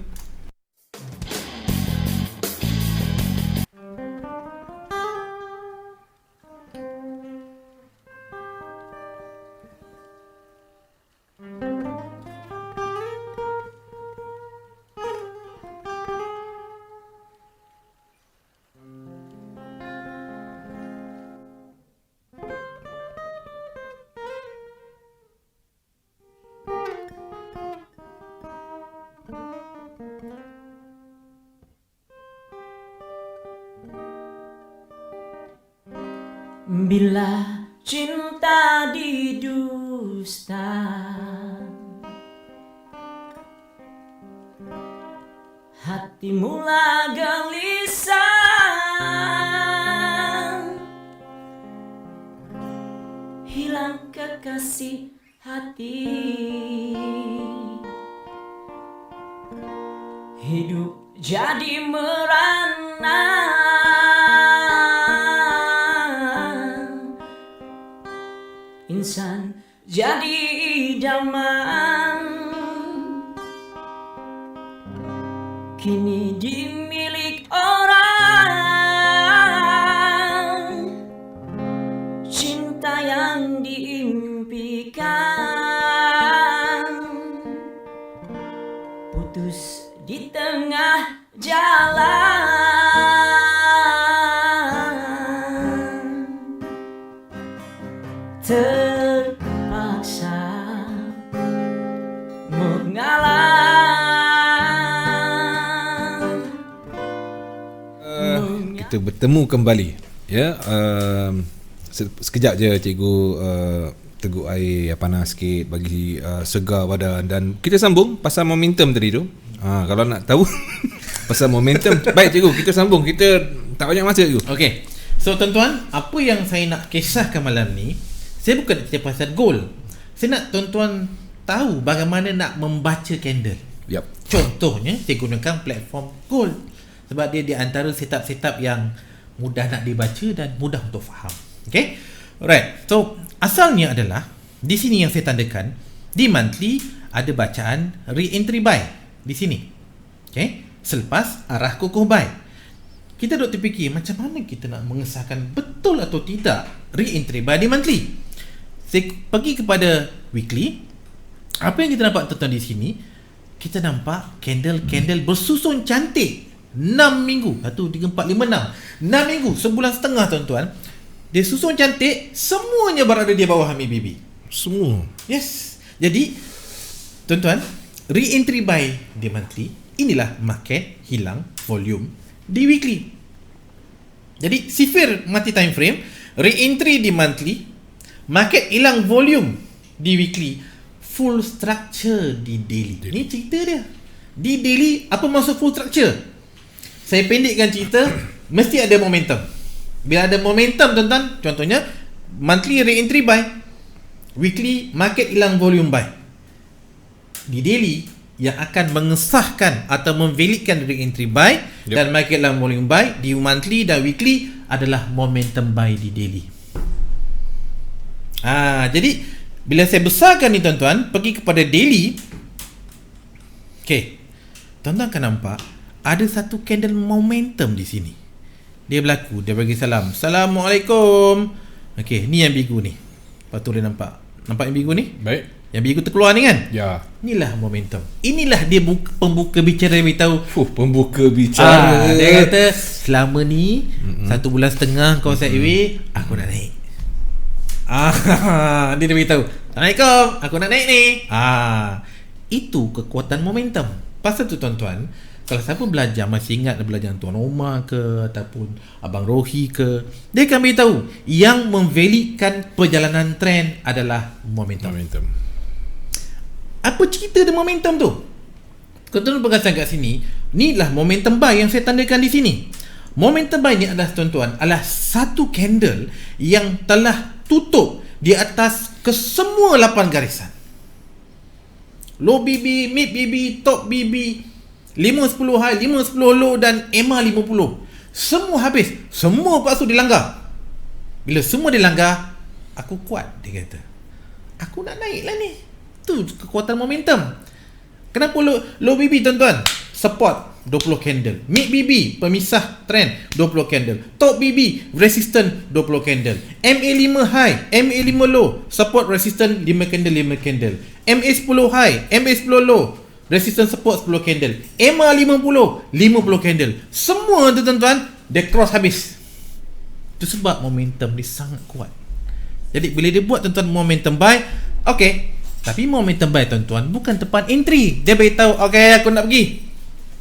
Bila cinta didusta, hati mula gelisah, hilang kekasih hati, hidup jadi merana. Insan jadi idaman, kini dimilik orang. Cinta yang diimpikan putus di tengah jalan. Terpaksa mengalah. Kita bertemu kembali. Ya, sekejap je cikgu teguk air panas sikit bagi segar badan, dan kita sambung pasal momentum tadi tu. Kalau nak tahu pasal momentum, baik cikgu, kita sambung. Kita tak banyak masa cikgu. Okey. So tuan-tuan, apa yang saya nak kisahkan malam ni, saya bukan nak cerita pasal goal. Saya nak tuan-tuan tahu bagaimana nak membaca candle. Yep. Contohnya, saya gunakan platform gold sebab dia di antara setup-setup yang mudah nak dibaca dan mudah untuk faham. Okay? Alright. So, asalnya adalah di sini yang saya tandakan, di monthly ada bacaan re-entry buy di sini. Okay? Selepas arah kukuh buy. Kita duk terfikir macam mana kita nak mengesahkan betul atau tidak re-entry buy di monthly. Saya pergi kepada weekly. Apa yang kita nampak tuan-tuan di sini, kita nampak candle bersusun cantik 6 minggu. 1, 2, 3, 4, 5, 6 minggu, sebulan setengah tuan-tuan. Dia susun cantik, semuanya berada di bawah Hamid Bibi. Semua. Yes. Jadi tuan-tuan, re-entry buy di monthly, inilah market hilang volume di weekly. Jadi sifir mati time frame, re-entry di monthly, market hilang volume di weekly, full structure di daily. Ini cerita dia. Di daily, apa maksud full structure? Saya pendekkan cerita, mesti ada momentum. Bila ada momentum tuan-tuan, contohnya monthly re-entry buy, weekly market hilang volume buy. Di daily, yang akan mengesahkan atau memvalidkan re-entry buy dan market hilang volume buy di monthly dan weekly adalah momentum buy di daily. Jadi bila saya besarkan ni tuan-tuan, pergi kepada daily. Okay, tuan-tuan akan nampak ada satu candle momentum di sini. Dia berlaku, dia bagi salam. Assalamualaikum. Okay, ni yang bigu ni. Lepas tu dia nampak yang bigu ni? Baik. Yang biru terkeluar ni kan. Ya. Inilah momentum. Inilah dia pembuka bicara yang beritahu. Pembuka bicara. Dia kata selama ni 1 bulan setengah kau sideway, aku nak naik. Dia dah beritahu, Assalamualaikum, aku nak naik ni. Itu kekuatan momentum. Pasal tu tuan-tuan, kalau siapa belajar, masih ingat belajar Tuan Omar ke ataupun Abang Rohi ke, dia akan beritahu yang memvalidkan perjalanan trend adalah momentum. Apa cerita dia momentum tu? Tuan-tuan perasan kat sini, inilah momentum buy yang saya tandakan di sini. Momentum buy ni adalah tuan-tuan, adalah satu candle yang telah tutup di atas kesemua 8 garisan. Low BB, mid BB, top BB, 5-10 high, 5-10 low dan EMA 50. Semua habis. Semua paksu dilanggar. Bila semua dilanggar, aku kuat, dia kata. Aku nak naik lah ni. Tu kekuatan momentum. Kenapa low BB tuan-tuan? Support 20 candle. Mid BB pemisah trend 20 candle. Top BB resistant 20 candle. MA5 high, MA5 low, support resistant 5 candle 5 candle. MA10 high, MA10 low, resistant support 10 candle. EMA 50 candle. Semua tu tuan-tuan dia cross habis. Itu sebab momentum dia sangat kuat. Jadi bila dia buat tuan-tuan momentum buy, okey. Tapi momentum buy tuan-tuan bukan tempat entry. Dia beritahu, okey aku nak pergi.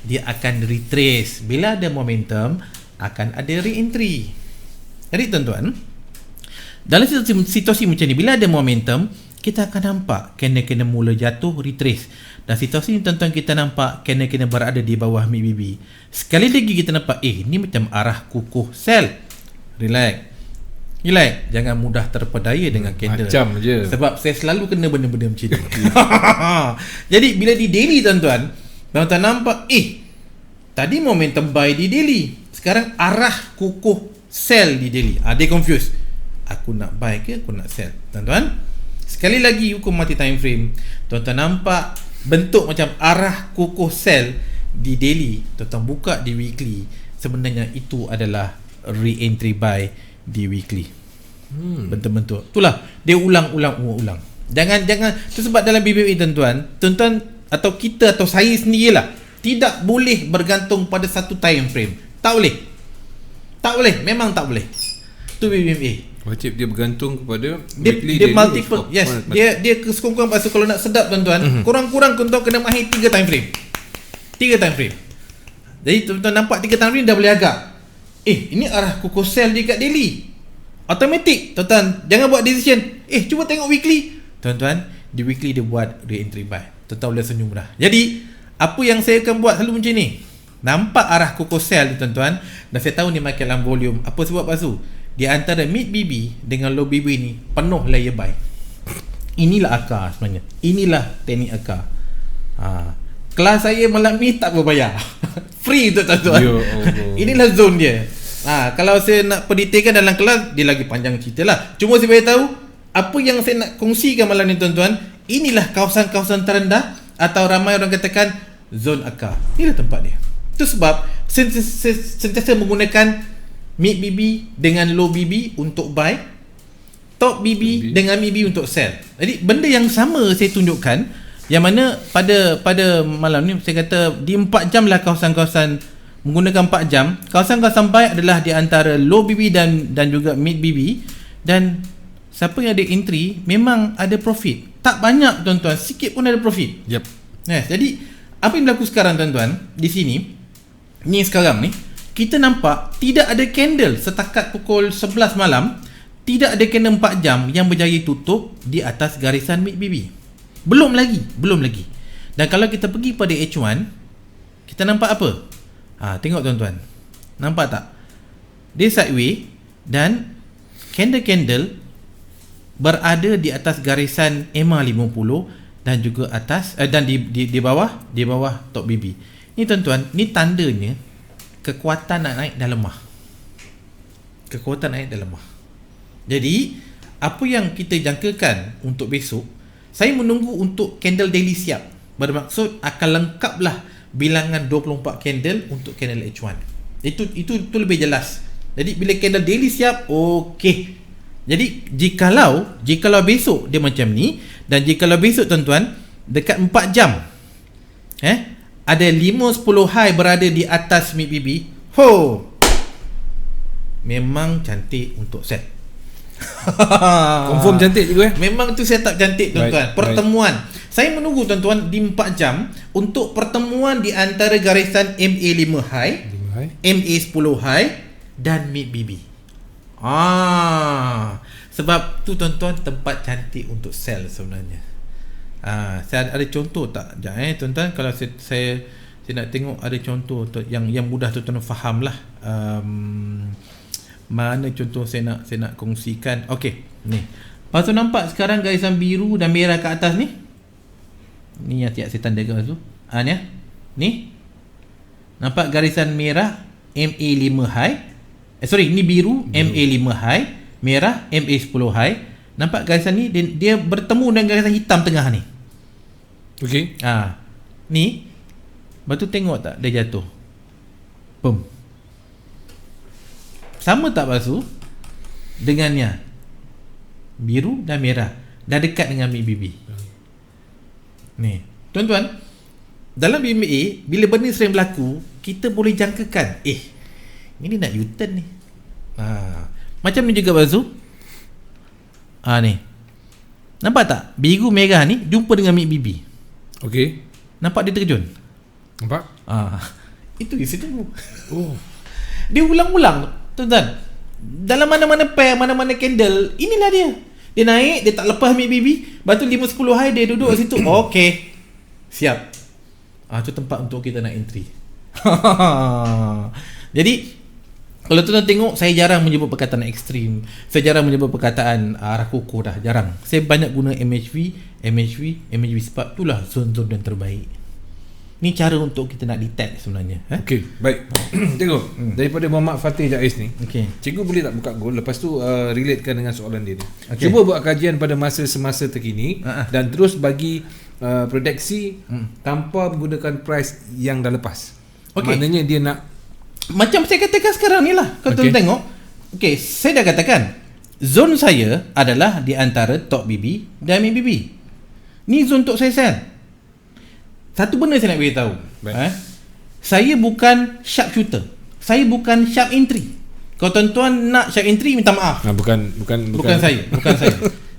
Dia akan retrace. Bila ada momentum, akan ada re-entry. Jadi tuan-tuan, dalam situasi macam ni, bila ada momentum, kita akan nampak candle-candle mula jatuh, retrace. Dan situasi ni tuan-tuan, kita nampak candle-candle berada di bawah mid BB. Sekali lagi kita nampak, ni macam arah kukuh sell. Relax. Jangan mudah terpedaya dengan candle. Macam je. Sebab saya selalu kena benda-benda macam ni. Jadi bila di daily tuan-tuan nampak tadi momentum buy di daily, sekarang arah kukuh sell di daily. Dia confused. Aku nak buy ke aku nak sell? Tuan-tuan, sekali lagi hukum mati time frame. Tuan-tuan nampak bentuk macam arah kukuh sell di daily, tuan-tuan buka di weekly, sebenarnya itu adalah re-entry buy di weekly. Bentuk-bentuk itulah dia ulang. Jangan tu sebab dalam BBA tuan-tuan atau kita atau saya sendirilah tidak boleh bergantung pada satu time frame. Tak boleh, memang tak boleh. Tu BBA. Wajib dia bergantung kepada dia multiple. Yes, dia kesekurang pasal kalau nak sedap tuan-tuan, kurang-kurang tuan-tuan kena mahir 3 time frame. 3 time frame. Jadi tuan-tuan nampak 3 time frame dah boleh agak. Ini arah kukuh sell dekat daily. Automatic. Tuan-tuan jangan buat decision. Cuba tengok weekly. Tuan-tuan, di weekly dia buat re-entry buy. Tuan-tuan boleh senyum dah. Jadi, apa yang saya akan buat selalu macam ni. Nampak arah kukuh sell ni tuan-tuan, dan saya tahu ni makin dalam volume. Apa sebab pasu? Di antara mid BB dengan low BB ni penuh layer buy. Inilah akar sebenarnya. Inilah teknik akar. Kelas saya malam ni tak berbayar. Free tu tuan-tuan. Inilah zone dia. Kalau saya nak pendetailkan dalam kelas, dia lagi panjang cerita lah. Cuma saya beritahu apa yang saya nak kongsikan malam ni tuan-tuan. Inilah kawasan-kawasan terendah atau ramai orang katakan zone akar. Inilah tempat dia. Itu sebab sentiasa menggunakan mid BB dengan low BB untuk buy, top BB dengan mid BB untuk sell. Jadi benda yang sama saya tunjukkan, yang mana pada malam ni saya kata di 4 jam lah kawasan-kawasan menggunakan 4 jam. Kawasan-kawasan buy adalah di antara low BB dan juga mid BB, dan siapa yang ada entry memang ada profit. Tak banyak tuan-tuan, sikit pun ada profit. Yep. Yes, jadi apa yang berlaku sekarang tuan-tuan di sini ni sekarang ni, kita nampak tidak ada candle setakat pukul 11 malam, tidak ada candle 4 jam yang berjaya tutup di atas garisan mid BB. Belum lagi. Dan kalau kita pergi pada H1, kita nampak apa? Tengok tuan-tuan. Nampak tak? Dia sideway dan candle-candle berada di atas garisan EMA 50 dan juga atas dan di bawah top BB. Ni tuan-tuan, ni tandanya kekuatan nak naik dah lemah. Jadi, apa yang kita jangkakan untuk besok, saya menunggu untuk candle daily siap. Bermaksud akan lengkaplah bilangan 24 candle untuk candle H1. Itu lebih jelas. Jadi bila candle daily siap, okey. Jadi jikalau besok dia macam ni, dan jikalau besok tuan-tuan dekat 4 jam ada 5-10 high berada di atas mid BB, memang cantik untuk set. Confirm cantik juga Memang tu setup cantik tuan-tuan. Right, Pertemuan saya menunggu tuan-tuan di 4 jam untuk pertemuan di antara garisan MA5 high, MA10 high dan mid BB. Sebab tu tuan-tuan tempat cantik untuk sell sebenarnya. Saya ada contoh tak? Sekejap tuan-tuan, kalau saya nak tengok ada contoh yang mudah tuan-tuan faham lah. Mana contoh saya nak kongsikan. Okey, ni. Lepas tu nampak sekarang garisan biru dan merah kat atas ni. Ni yang tiap saya tanda kat tu. Ni. Nampak garisan merah MA5 high. Ni biru MA5 high, merah MA10 high. Nampak garisan ni dia bertemu dengan garisan hitam tengah ni. Okey. Ni. Lepas tu tengok tak dia jatuh. Boom. Sama tak Basu dengannya biru dan merah, dah dekat dengan mid BB. Ni tuan-tuan, dalam BMA bila benda sering berlaku, kita boleh jangkakan ini nak U-turn ni. Macam ni juga Basu. Ni nampak tak biru merah ni jumpa dengan mid BB. Okey. Nampak dia terjun? Nampak? Itu isi tu. Dia ulang-ulang tuan-tuan. Dalam mana-mana pair, mana-mana candle, inilah dia. Dia naik, dia tak lepas mid BB. Lepas tu 5-10 high dia duduk kat situ. Okey, siap. Tu tempat untuk kita nak entry. Jadi kalau tuan-tuan tengok, saya jarang menyebut perkataan ekstrim. Saya jarang menyebut perkataan arah kukuh dah. Jarang. Saya banyak guna MHV sebab itulah zon-zon yang terbaik. Ni cara untuk kita nak detect sebenarnya. Okey, baik. Tengok daripada Muhammad Fatih Jais ni. Okey. Cikgu boleh tak buka goal, lepas tu relatekan dengan soalan dia ni. Okay. Cuba buat kajian pada semasa terkini dan terus bagi prediksi tanpa menggunakan price yang dah lepas. Okay. Maknanya dia nak macam saya katakan sekarang ni lah. Kalau tuan tengok, saya dah katakan zon saya adalah di antara top BB dan mid BB. Ni zon untuk saya sell. Satu benda saya nak beritahu. Saya bukan sharp shooter. Saya bukan sharp entry. Kalau tuan-tuan nak sharp entry, minta maaf. Bukan saya.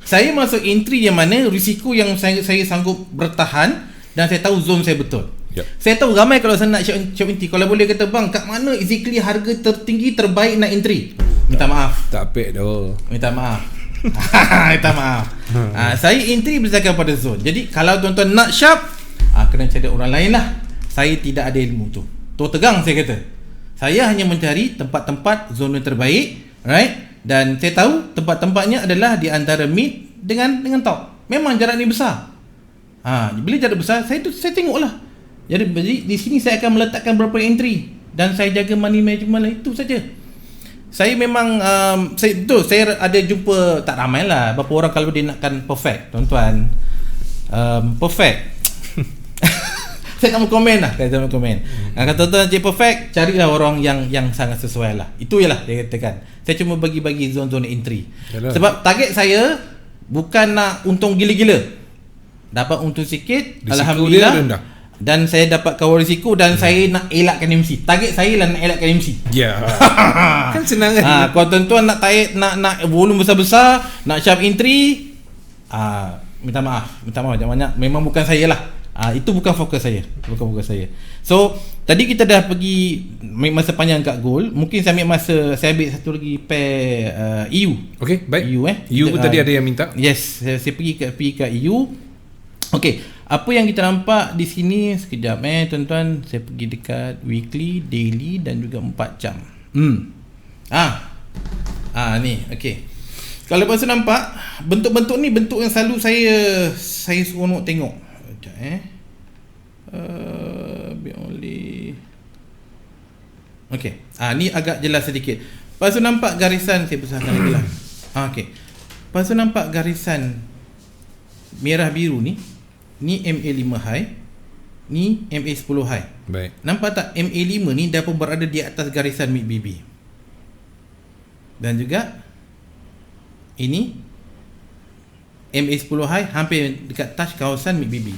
Saya masuk entry yang mana risiko yang saya sanggup bertahan dan saya tahu zon saya betul. Saya tahu ramai kalau saya nak sharp entry, kalau boleh kata bang, kat mana exactly harga tertinggi terbaik nak entry? Minta maaf. Tak apik dah. Minta maaf. Saya entry berdasarkan pada zon. Jadi kalau tuan-tuan nak sharp, kena cari orang lain lah. Saya tidak ada ilmu tu. Tegang saya kata. Saya hanya mencari tempat-tempat zona terbaik, right? Dan saya tahu tempat-tempatnya adalah di antara mid dengan top. Memang jarak ni besar. Bila jarak besar, saya tengok lah. Jadi di sini saya akan meletakkan berapa entry dan saya jaga money management lah. Itu saja. Saya memang saya ada jumpa, tak ramai lah, berapa orang kalau dia nakkan perfect, tuan-tuan. Perfect. Saya tak mau komen lah. Kalau tuan-tuan cik perfect, carilah orang yang sangat sesuai lah. Itu je lah dia katakan. Saya cuma bagi zon-zon entry. Yalah. Sebab target saya bukan nak untung gila-gila. Dapat untung sikit, risiko alhamdulillah. Dan saya dapat kawal risiko dan saya nak elakkan MC. Target saya lah nak elakkan MC. Kan senang kan. Kalau tuan-tuan nak nak volume besar-besar, nak sharp entry, minta maaf banyak-banyak. Memang bukan saya lah. Itu bukan fokus saya. So tadi kita dah pergi masa panjang kat goal. Mungkin saya ambil satu lagi pair EU. Okey, baik. EU pun tadi ada yang minta. Yes, saya pergi kat EU. Okey, apa yang kita nampak di sini sekejap tuan-tuan, saya pergi dekat weekly, daily dan juga 4 jam. Ni okey. Kalau lepas tu nampak bentuk-bentuk ni, bentuk yang selalu saya seronok tengok. Okey. Ni agak jelas sedikit. Lepas tu nampak garisan, saya besarkan lagi lah. Okey. Lepas tu nampak garisan merah biru ni MA5 high, ni MA10 high. Baik. Nampak tak MA5 ni dah pun berada di atas garisan mid BB. Dan juga Ini MA10 high hampir dekat touch kawasan mid BB.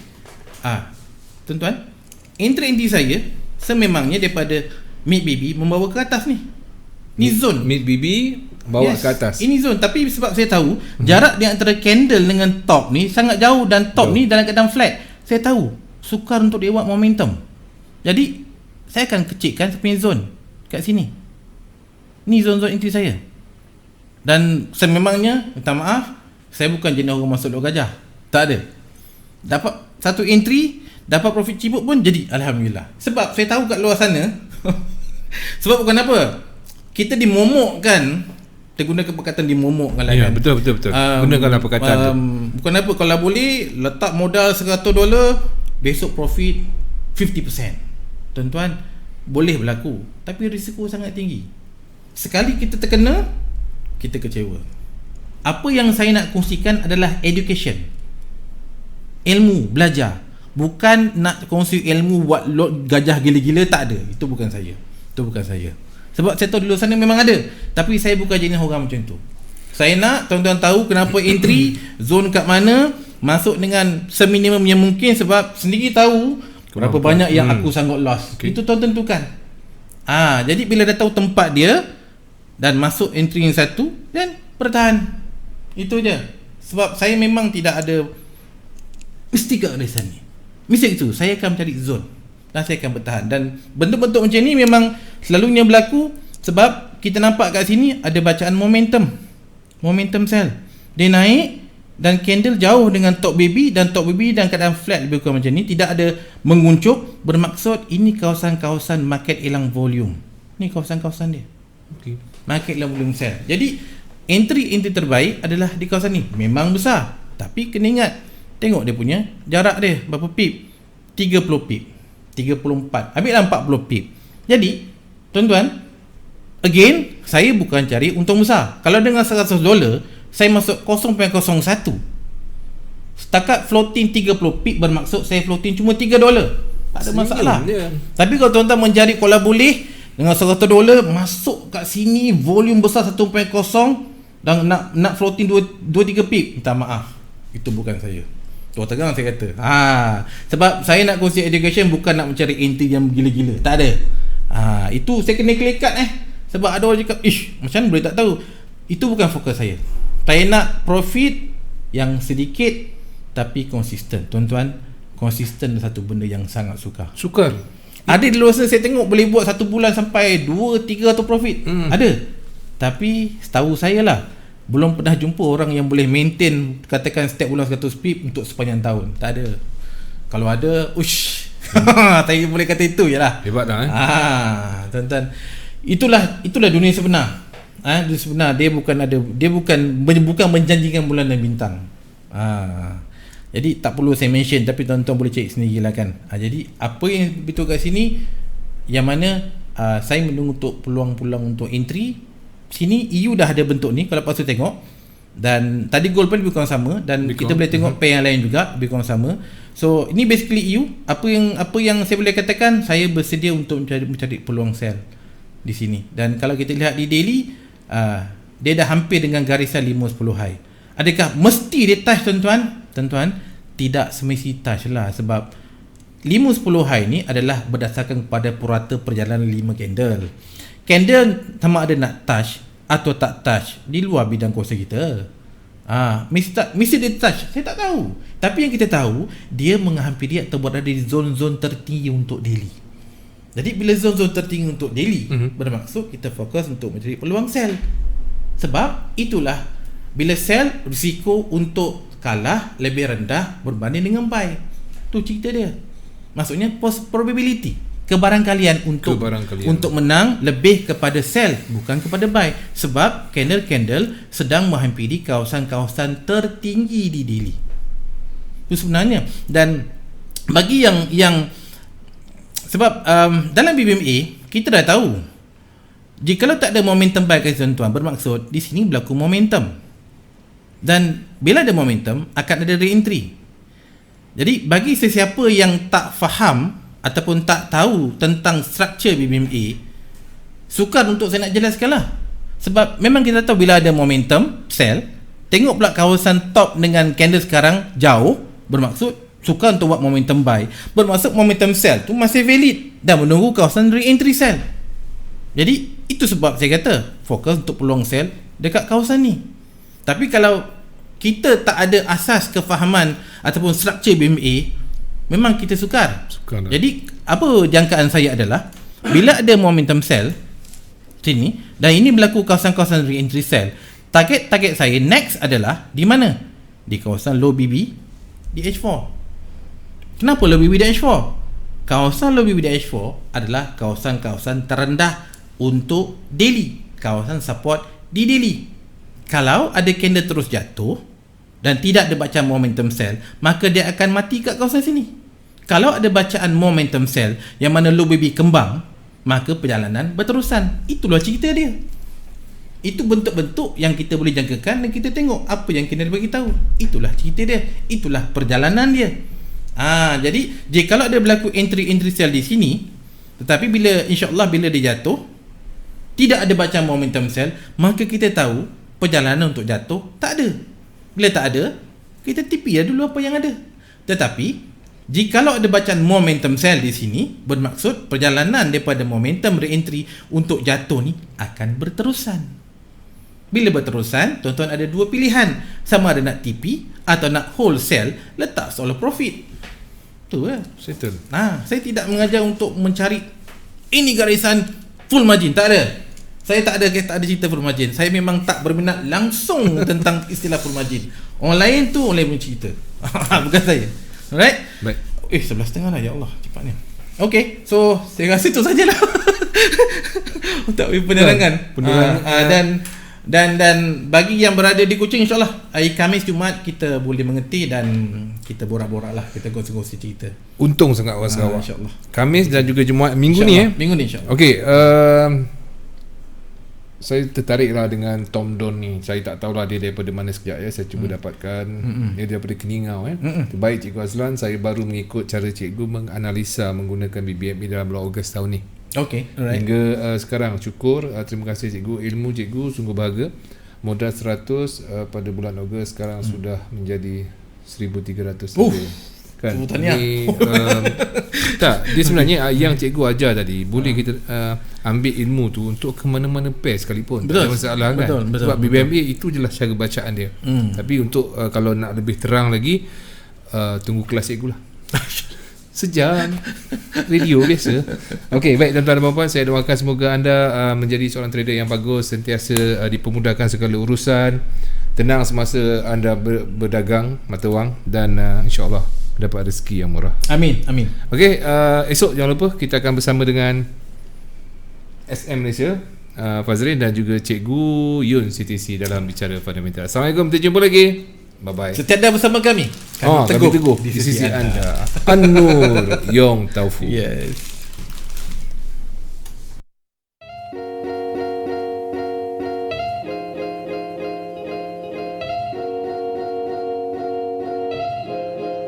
Tuan-tuan, entry saya sememangnya daripada mid BB membawa ke atas ni. Ni zone mid BB bawa ke atas. Ini zone, tapi sebab saya tahu jarak di antara candle dengan top ni sangat jauh dan top ni dalam keadaan flat. Saya tahu sukar untuk dia buat momentum. Jadi saya akan kecilkan saya punya zone kat sini. Ni zone-zone entry saya. Dan sememangnya, minta maaf, saya bukan jenis orang masuk lok gajah. Tak ada. Dapat satu entry, dapat profit cibuk pun jadi alhamdulillah. Sebab saya tahu kat luar sana sebab bukan apa, kita dimomokkan, tergunakan perkataan dimomokkan lah, Ya, kan. betul. Gunakanlah perkataan tu. Bukan apa, kalau boleh letak modal $100, besok profit 50%. Tuan-tuan, boleh berlaku, tapi risiko sangat tinggi. Sekali kita terkena, kita kecewa. Apa yang saya nak kongsikan adalah education, ilmu, belajar. Bukan nak kongsi ilmu buat lot gajah gila-gila, tak ada. Itu bukan saya. Sebab saya tahu di luar sana memang ada, tapi saya bukan jenis orang macam tu. Saya nak tuan-tuan tahu kenapa entry, zone kat mana, masuk dengan seminimum yang mungkin. Sebab sendiri tahu berapa banyak yang aku sanggup loss. Itu tuan tentukan. Jadi bila dah tahu tempat dia dan masuk entry yang satu, dan bertahan. Itu je. Sebab saya memang tidak ada mesti kat resan ni. Mesti itu, saya akan mencari zone dan saya akan bertahan. Dan bentuk-bentuk macam ni memang selalunya berlaku sebab kita nampak kat sini ada bacaan momentum sell. Dia naik dan candle jauh dengan top baby, dan top baby dan keadaan flat lebih kurang macam ni, tidak ada menguncup. Bermaksud ini kawasan-kawasan market hilang volume. Ni kawasan-kawasan dia. Market hilang volume sell. Jadi entry terbaik adalah di kawasan ni. Memang besar, tapi kena ingat, tengok dia punya jarak dia berapa pip. 30 pip, 34, ambillah 40 pip. Jadi tuan-tuan, again, saya bukan cari untung besar. Kalau dengan $100, saya masuk 0.01. Setakat floating 30 pip, bermaksud saya floating cuma $3. Tak ada masalah. Tapi kalau tuan-tuan mencari, kalau boleh dengan $100 masuk kat sini, volume besar 1.0 dan nak floating 2-3 pip, minta maaf, itu bukan saya. Tuan tegang saya kata. Sebab saya nak kongsi education, bukan nak mencari entry yang gila-gila. Tak ada. Itu saya kena kelekat sebab ada orang cakap, macam mana boleh tak tahu. Itu bukan fokus saya. Saya nak profit yang sedikit tapi konsisten. Tuan-tuan, konsisten adalah satu benda yang sangat sukar. Ada di luar sana saya tengok boleh buat 1 bulan sampai 2-300 profit. Ada. Tapi setahu saya lah, belum pernah jumpa orang yang boleh maintain, katakan setiap bulan 100 pip untuk sepanjang tahun. Tak ada. Kalau ada, saya boleh kata itu je lah. Hebat dah tuan-tuan, itulah dunia sebenar. Dunia sebenar, dia bukan menjanjikan bulan dan bintang. Jadi tak perlu saya mention, tapi tuan-tuan boleh cek sendirilah kan. Jadi apa yang betul kat sini, yang mana saya menunggu untuk peluang-peluang untuk entry. Sini EU dah ada bentuk ni, kalau pasal tengok. Dan tadi gold pun lebih kurang sama, dan kita boleh tengok pair yang lain juga lebih kurang sama. So ini basically EU. Apa yang saya boleh katakan, saya bersedia untuk mencari peluang sell di sini. Dan kalau kita lihat di daily, dia dah hampir dengan garisan 5-10 high. Adakah mesti dia touch, tuan-tuan? Tuan-tuan, tidak semesti touch lah. Sebab 5-10 high ni adalah berdasarkan kepada purata perjalanan 5 candle. Candle sama ada nak touch atau tak touch, di luar bidang kuasa kita. Mesti dia touch, saya tak tahu. Tapi yang kita tahu, dia menghampiri atau berada di zon-zon tertinggi untuk daily. Jadi bila zon-zon tertinggi untuk daily, bermaksud kita fokus untuk mencari peluang sell. Sebab itulah, bila sell, risiko untuk kalah lebih rendah berbanding dengan buy. Tu cerita dia. Maksudnya probability, kebarangkalian untuk menang lebih kepada sell, bukan kepada buy. Sebab candle-candle sedang menghampiri kawasan-kawasan tertinggi di daily. Itu sebenarnya. Dan bagi yang sebab dalam BBMA kita dah tahu, jikalau tak ada momentum buy, tuan-tuan, bermaksud di sini berlaku momentum. Dan bila ada momentum, akan ada re-entry. Jadi bagi sesiapa yang tak faham ataupun tak tahu tentang struktur BBMA, sukar untuk saya nak jelaskan lah. Sebab memang kita tahu bila ada momentum sell, tengok pula kawasan top dengan candle sekarang jauh, bermaksud suka untuk buat momentum buy, bermaksud momentum sell tu masih valid dan menunggu kawasan re-entry sell. Jadi itu sebab saya kata fokus untuk peluang sell dekat kawasan ni. Tapi kalau kita tak ada asas kefahaman ataupun struktur BMA, memang kita sukar. Jadi apa jangkaan saya adalah bila ada momentum sell sini dan ini berlaku kawasan-kawasan re-entry sell, target saya next adalah di mana? Di kawasan low BB di H4. Kenapa low BB di H4? Kawasan low BB di H4 adalah kawasan-kawasan terendah untuk daily, kawasan support di daily. Kalau ada candle terus jatuh dan tidak ada bacaan momentum sell, maka dia akan mati kat kawasan sini. Kalau ada bacaan momentum sell yang mana low BB kembang, maka perjalanan berterusan. Itulah cerita dia. Itu bentuk-bentuk yang kita boleh jangkakan dan kita tengok apa yang kena bagi tahu. Itulah cerita dia. Itulah perjalanan dia. Jadi jika ada berlaku entry sell di sini, tetapi bila insya-Allah bila dia jatuh tidak ada bacaan momentum sell, maka kita tahu perjalanan untuk jatuh tak ada. Bila tak ada, kita TP dulu apa yang ada. Tetapi jikalau ada bacaan momentum sell di sini, bermaksud perjalanan daripada momentum re-entry untuk jatuh ni akan berterusan. Bila berterusan, tuan-tuan ada dua pilihan, sama ada nak TP atau nak hold sell, letak stop loss profit. Tu lah. Settle. Saya tidak mengajar untuk mencari ini garisan full margin, tak ada. Saya tak ada cerita full margin. Saya memang tak berminat langsung tentang istilah full margin. Orang lain tu orang lain punya cerita. Bukan saya. Alright? Baik. 11.30 dah, ya Allah, cepatnya. Okay, so saya rasa itu sajalah untuk penerangan. Dan bagi yang berada di Kuching, insyaAllah hari Khamis Jumaat kita boleh mengerti dan kita borak-borak lah, kita gosip-gosip cerita. Untung sangat orang Sarawak. InsyaAllah. Khamis dan juga Jumaat minggu ni Minggu ni insyaAllah. Okay, saya tertarik lah dengan Tom Don ni. Saya tak tahulah dia daripada mana sekejap ya. Saya cuba dapatkan dia daripada Keningau Terbaik Cikgu Azlan. Saya baru mengikut cara cikgu menganalisa menggunakan BBME dalam bulan Ogos tahun ni. Okay, alright. Hingga sekarang syukur, terima kasih cikgu. Ilmu cikgu sungguh berharga. Modal 100 pada bulan Ogos sekarang sudah menjadi 1,300 kan. Ini tak, dia sebenarnya yang cikgu ajar tadi boleh kita ambil ilmu tu untuk ke mana-mana pair sekalipun. Tak ada masalah kan. Sebab BBMA itu jelas cara bacaan dia. Tapi untuk kalau nak lebih terang lagi, tunggu kelas cikgu lah. Sejam radio biasa. Okey, baik tuan-tuan dan puan-puan, saya doakan semoga anda menjadi seorang trader yang bagus, sentiasa dipermudahkan segala urusan, tenang semasa anda berdagang mata wang dan insya-Allah dapat rezeki yang murah. Amin. Okey, esok jangan lupa kita akan bersama dengan SM Malaysia, Fazrin dan juga Cikgu Yun CTC dalam bicara fundamental. Assalamualaikum, kita jumpa lagi. Bye bye. Setiada bersama kami. Kami teguh di sisi anda. An-Nur Yong Taufu. Yes.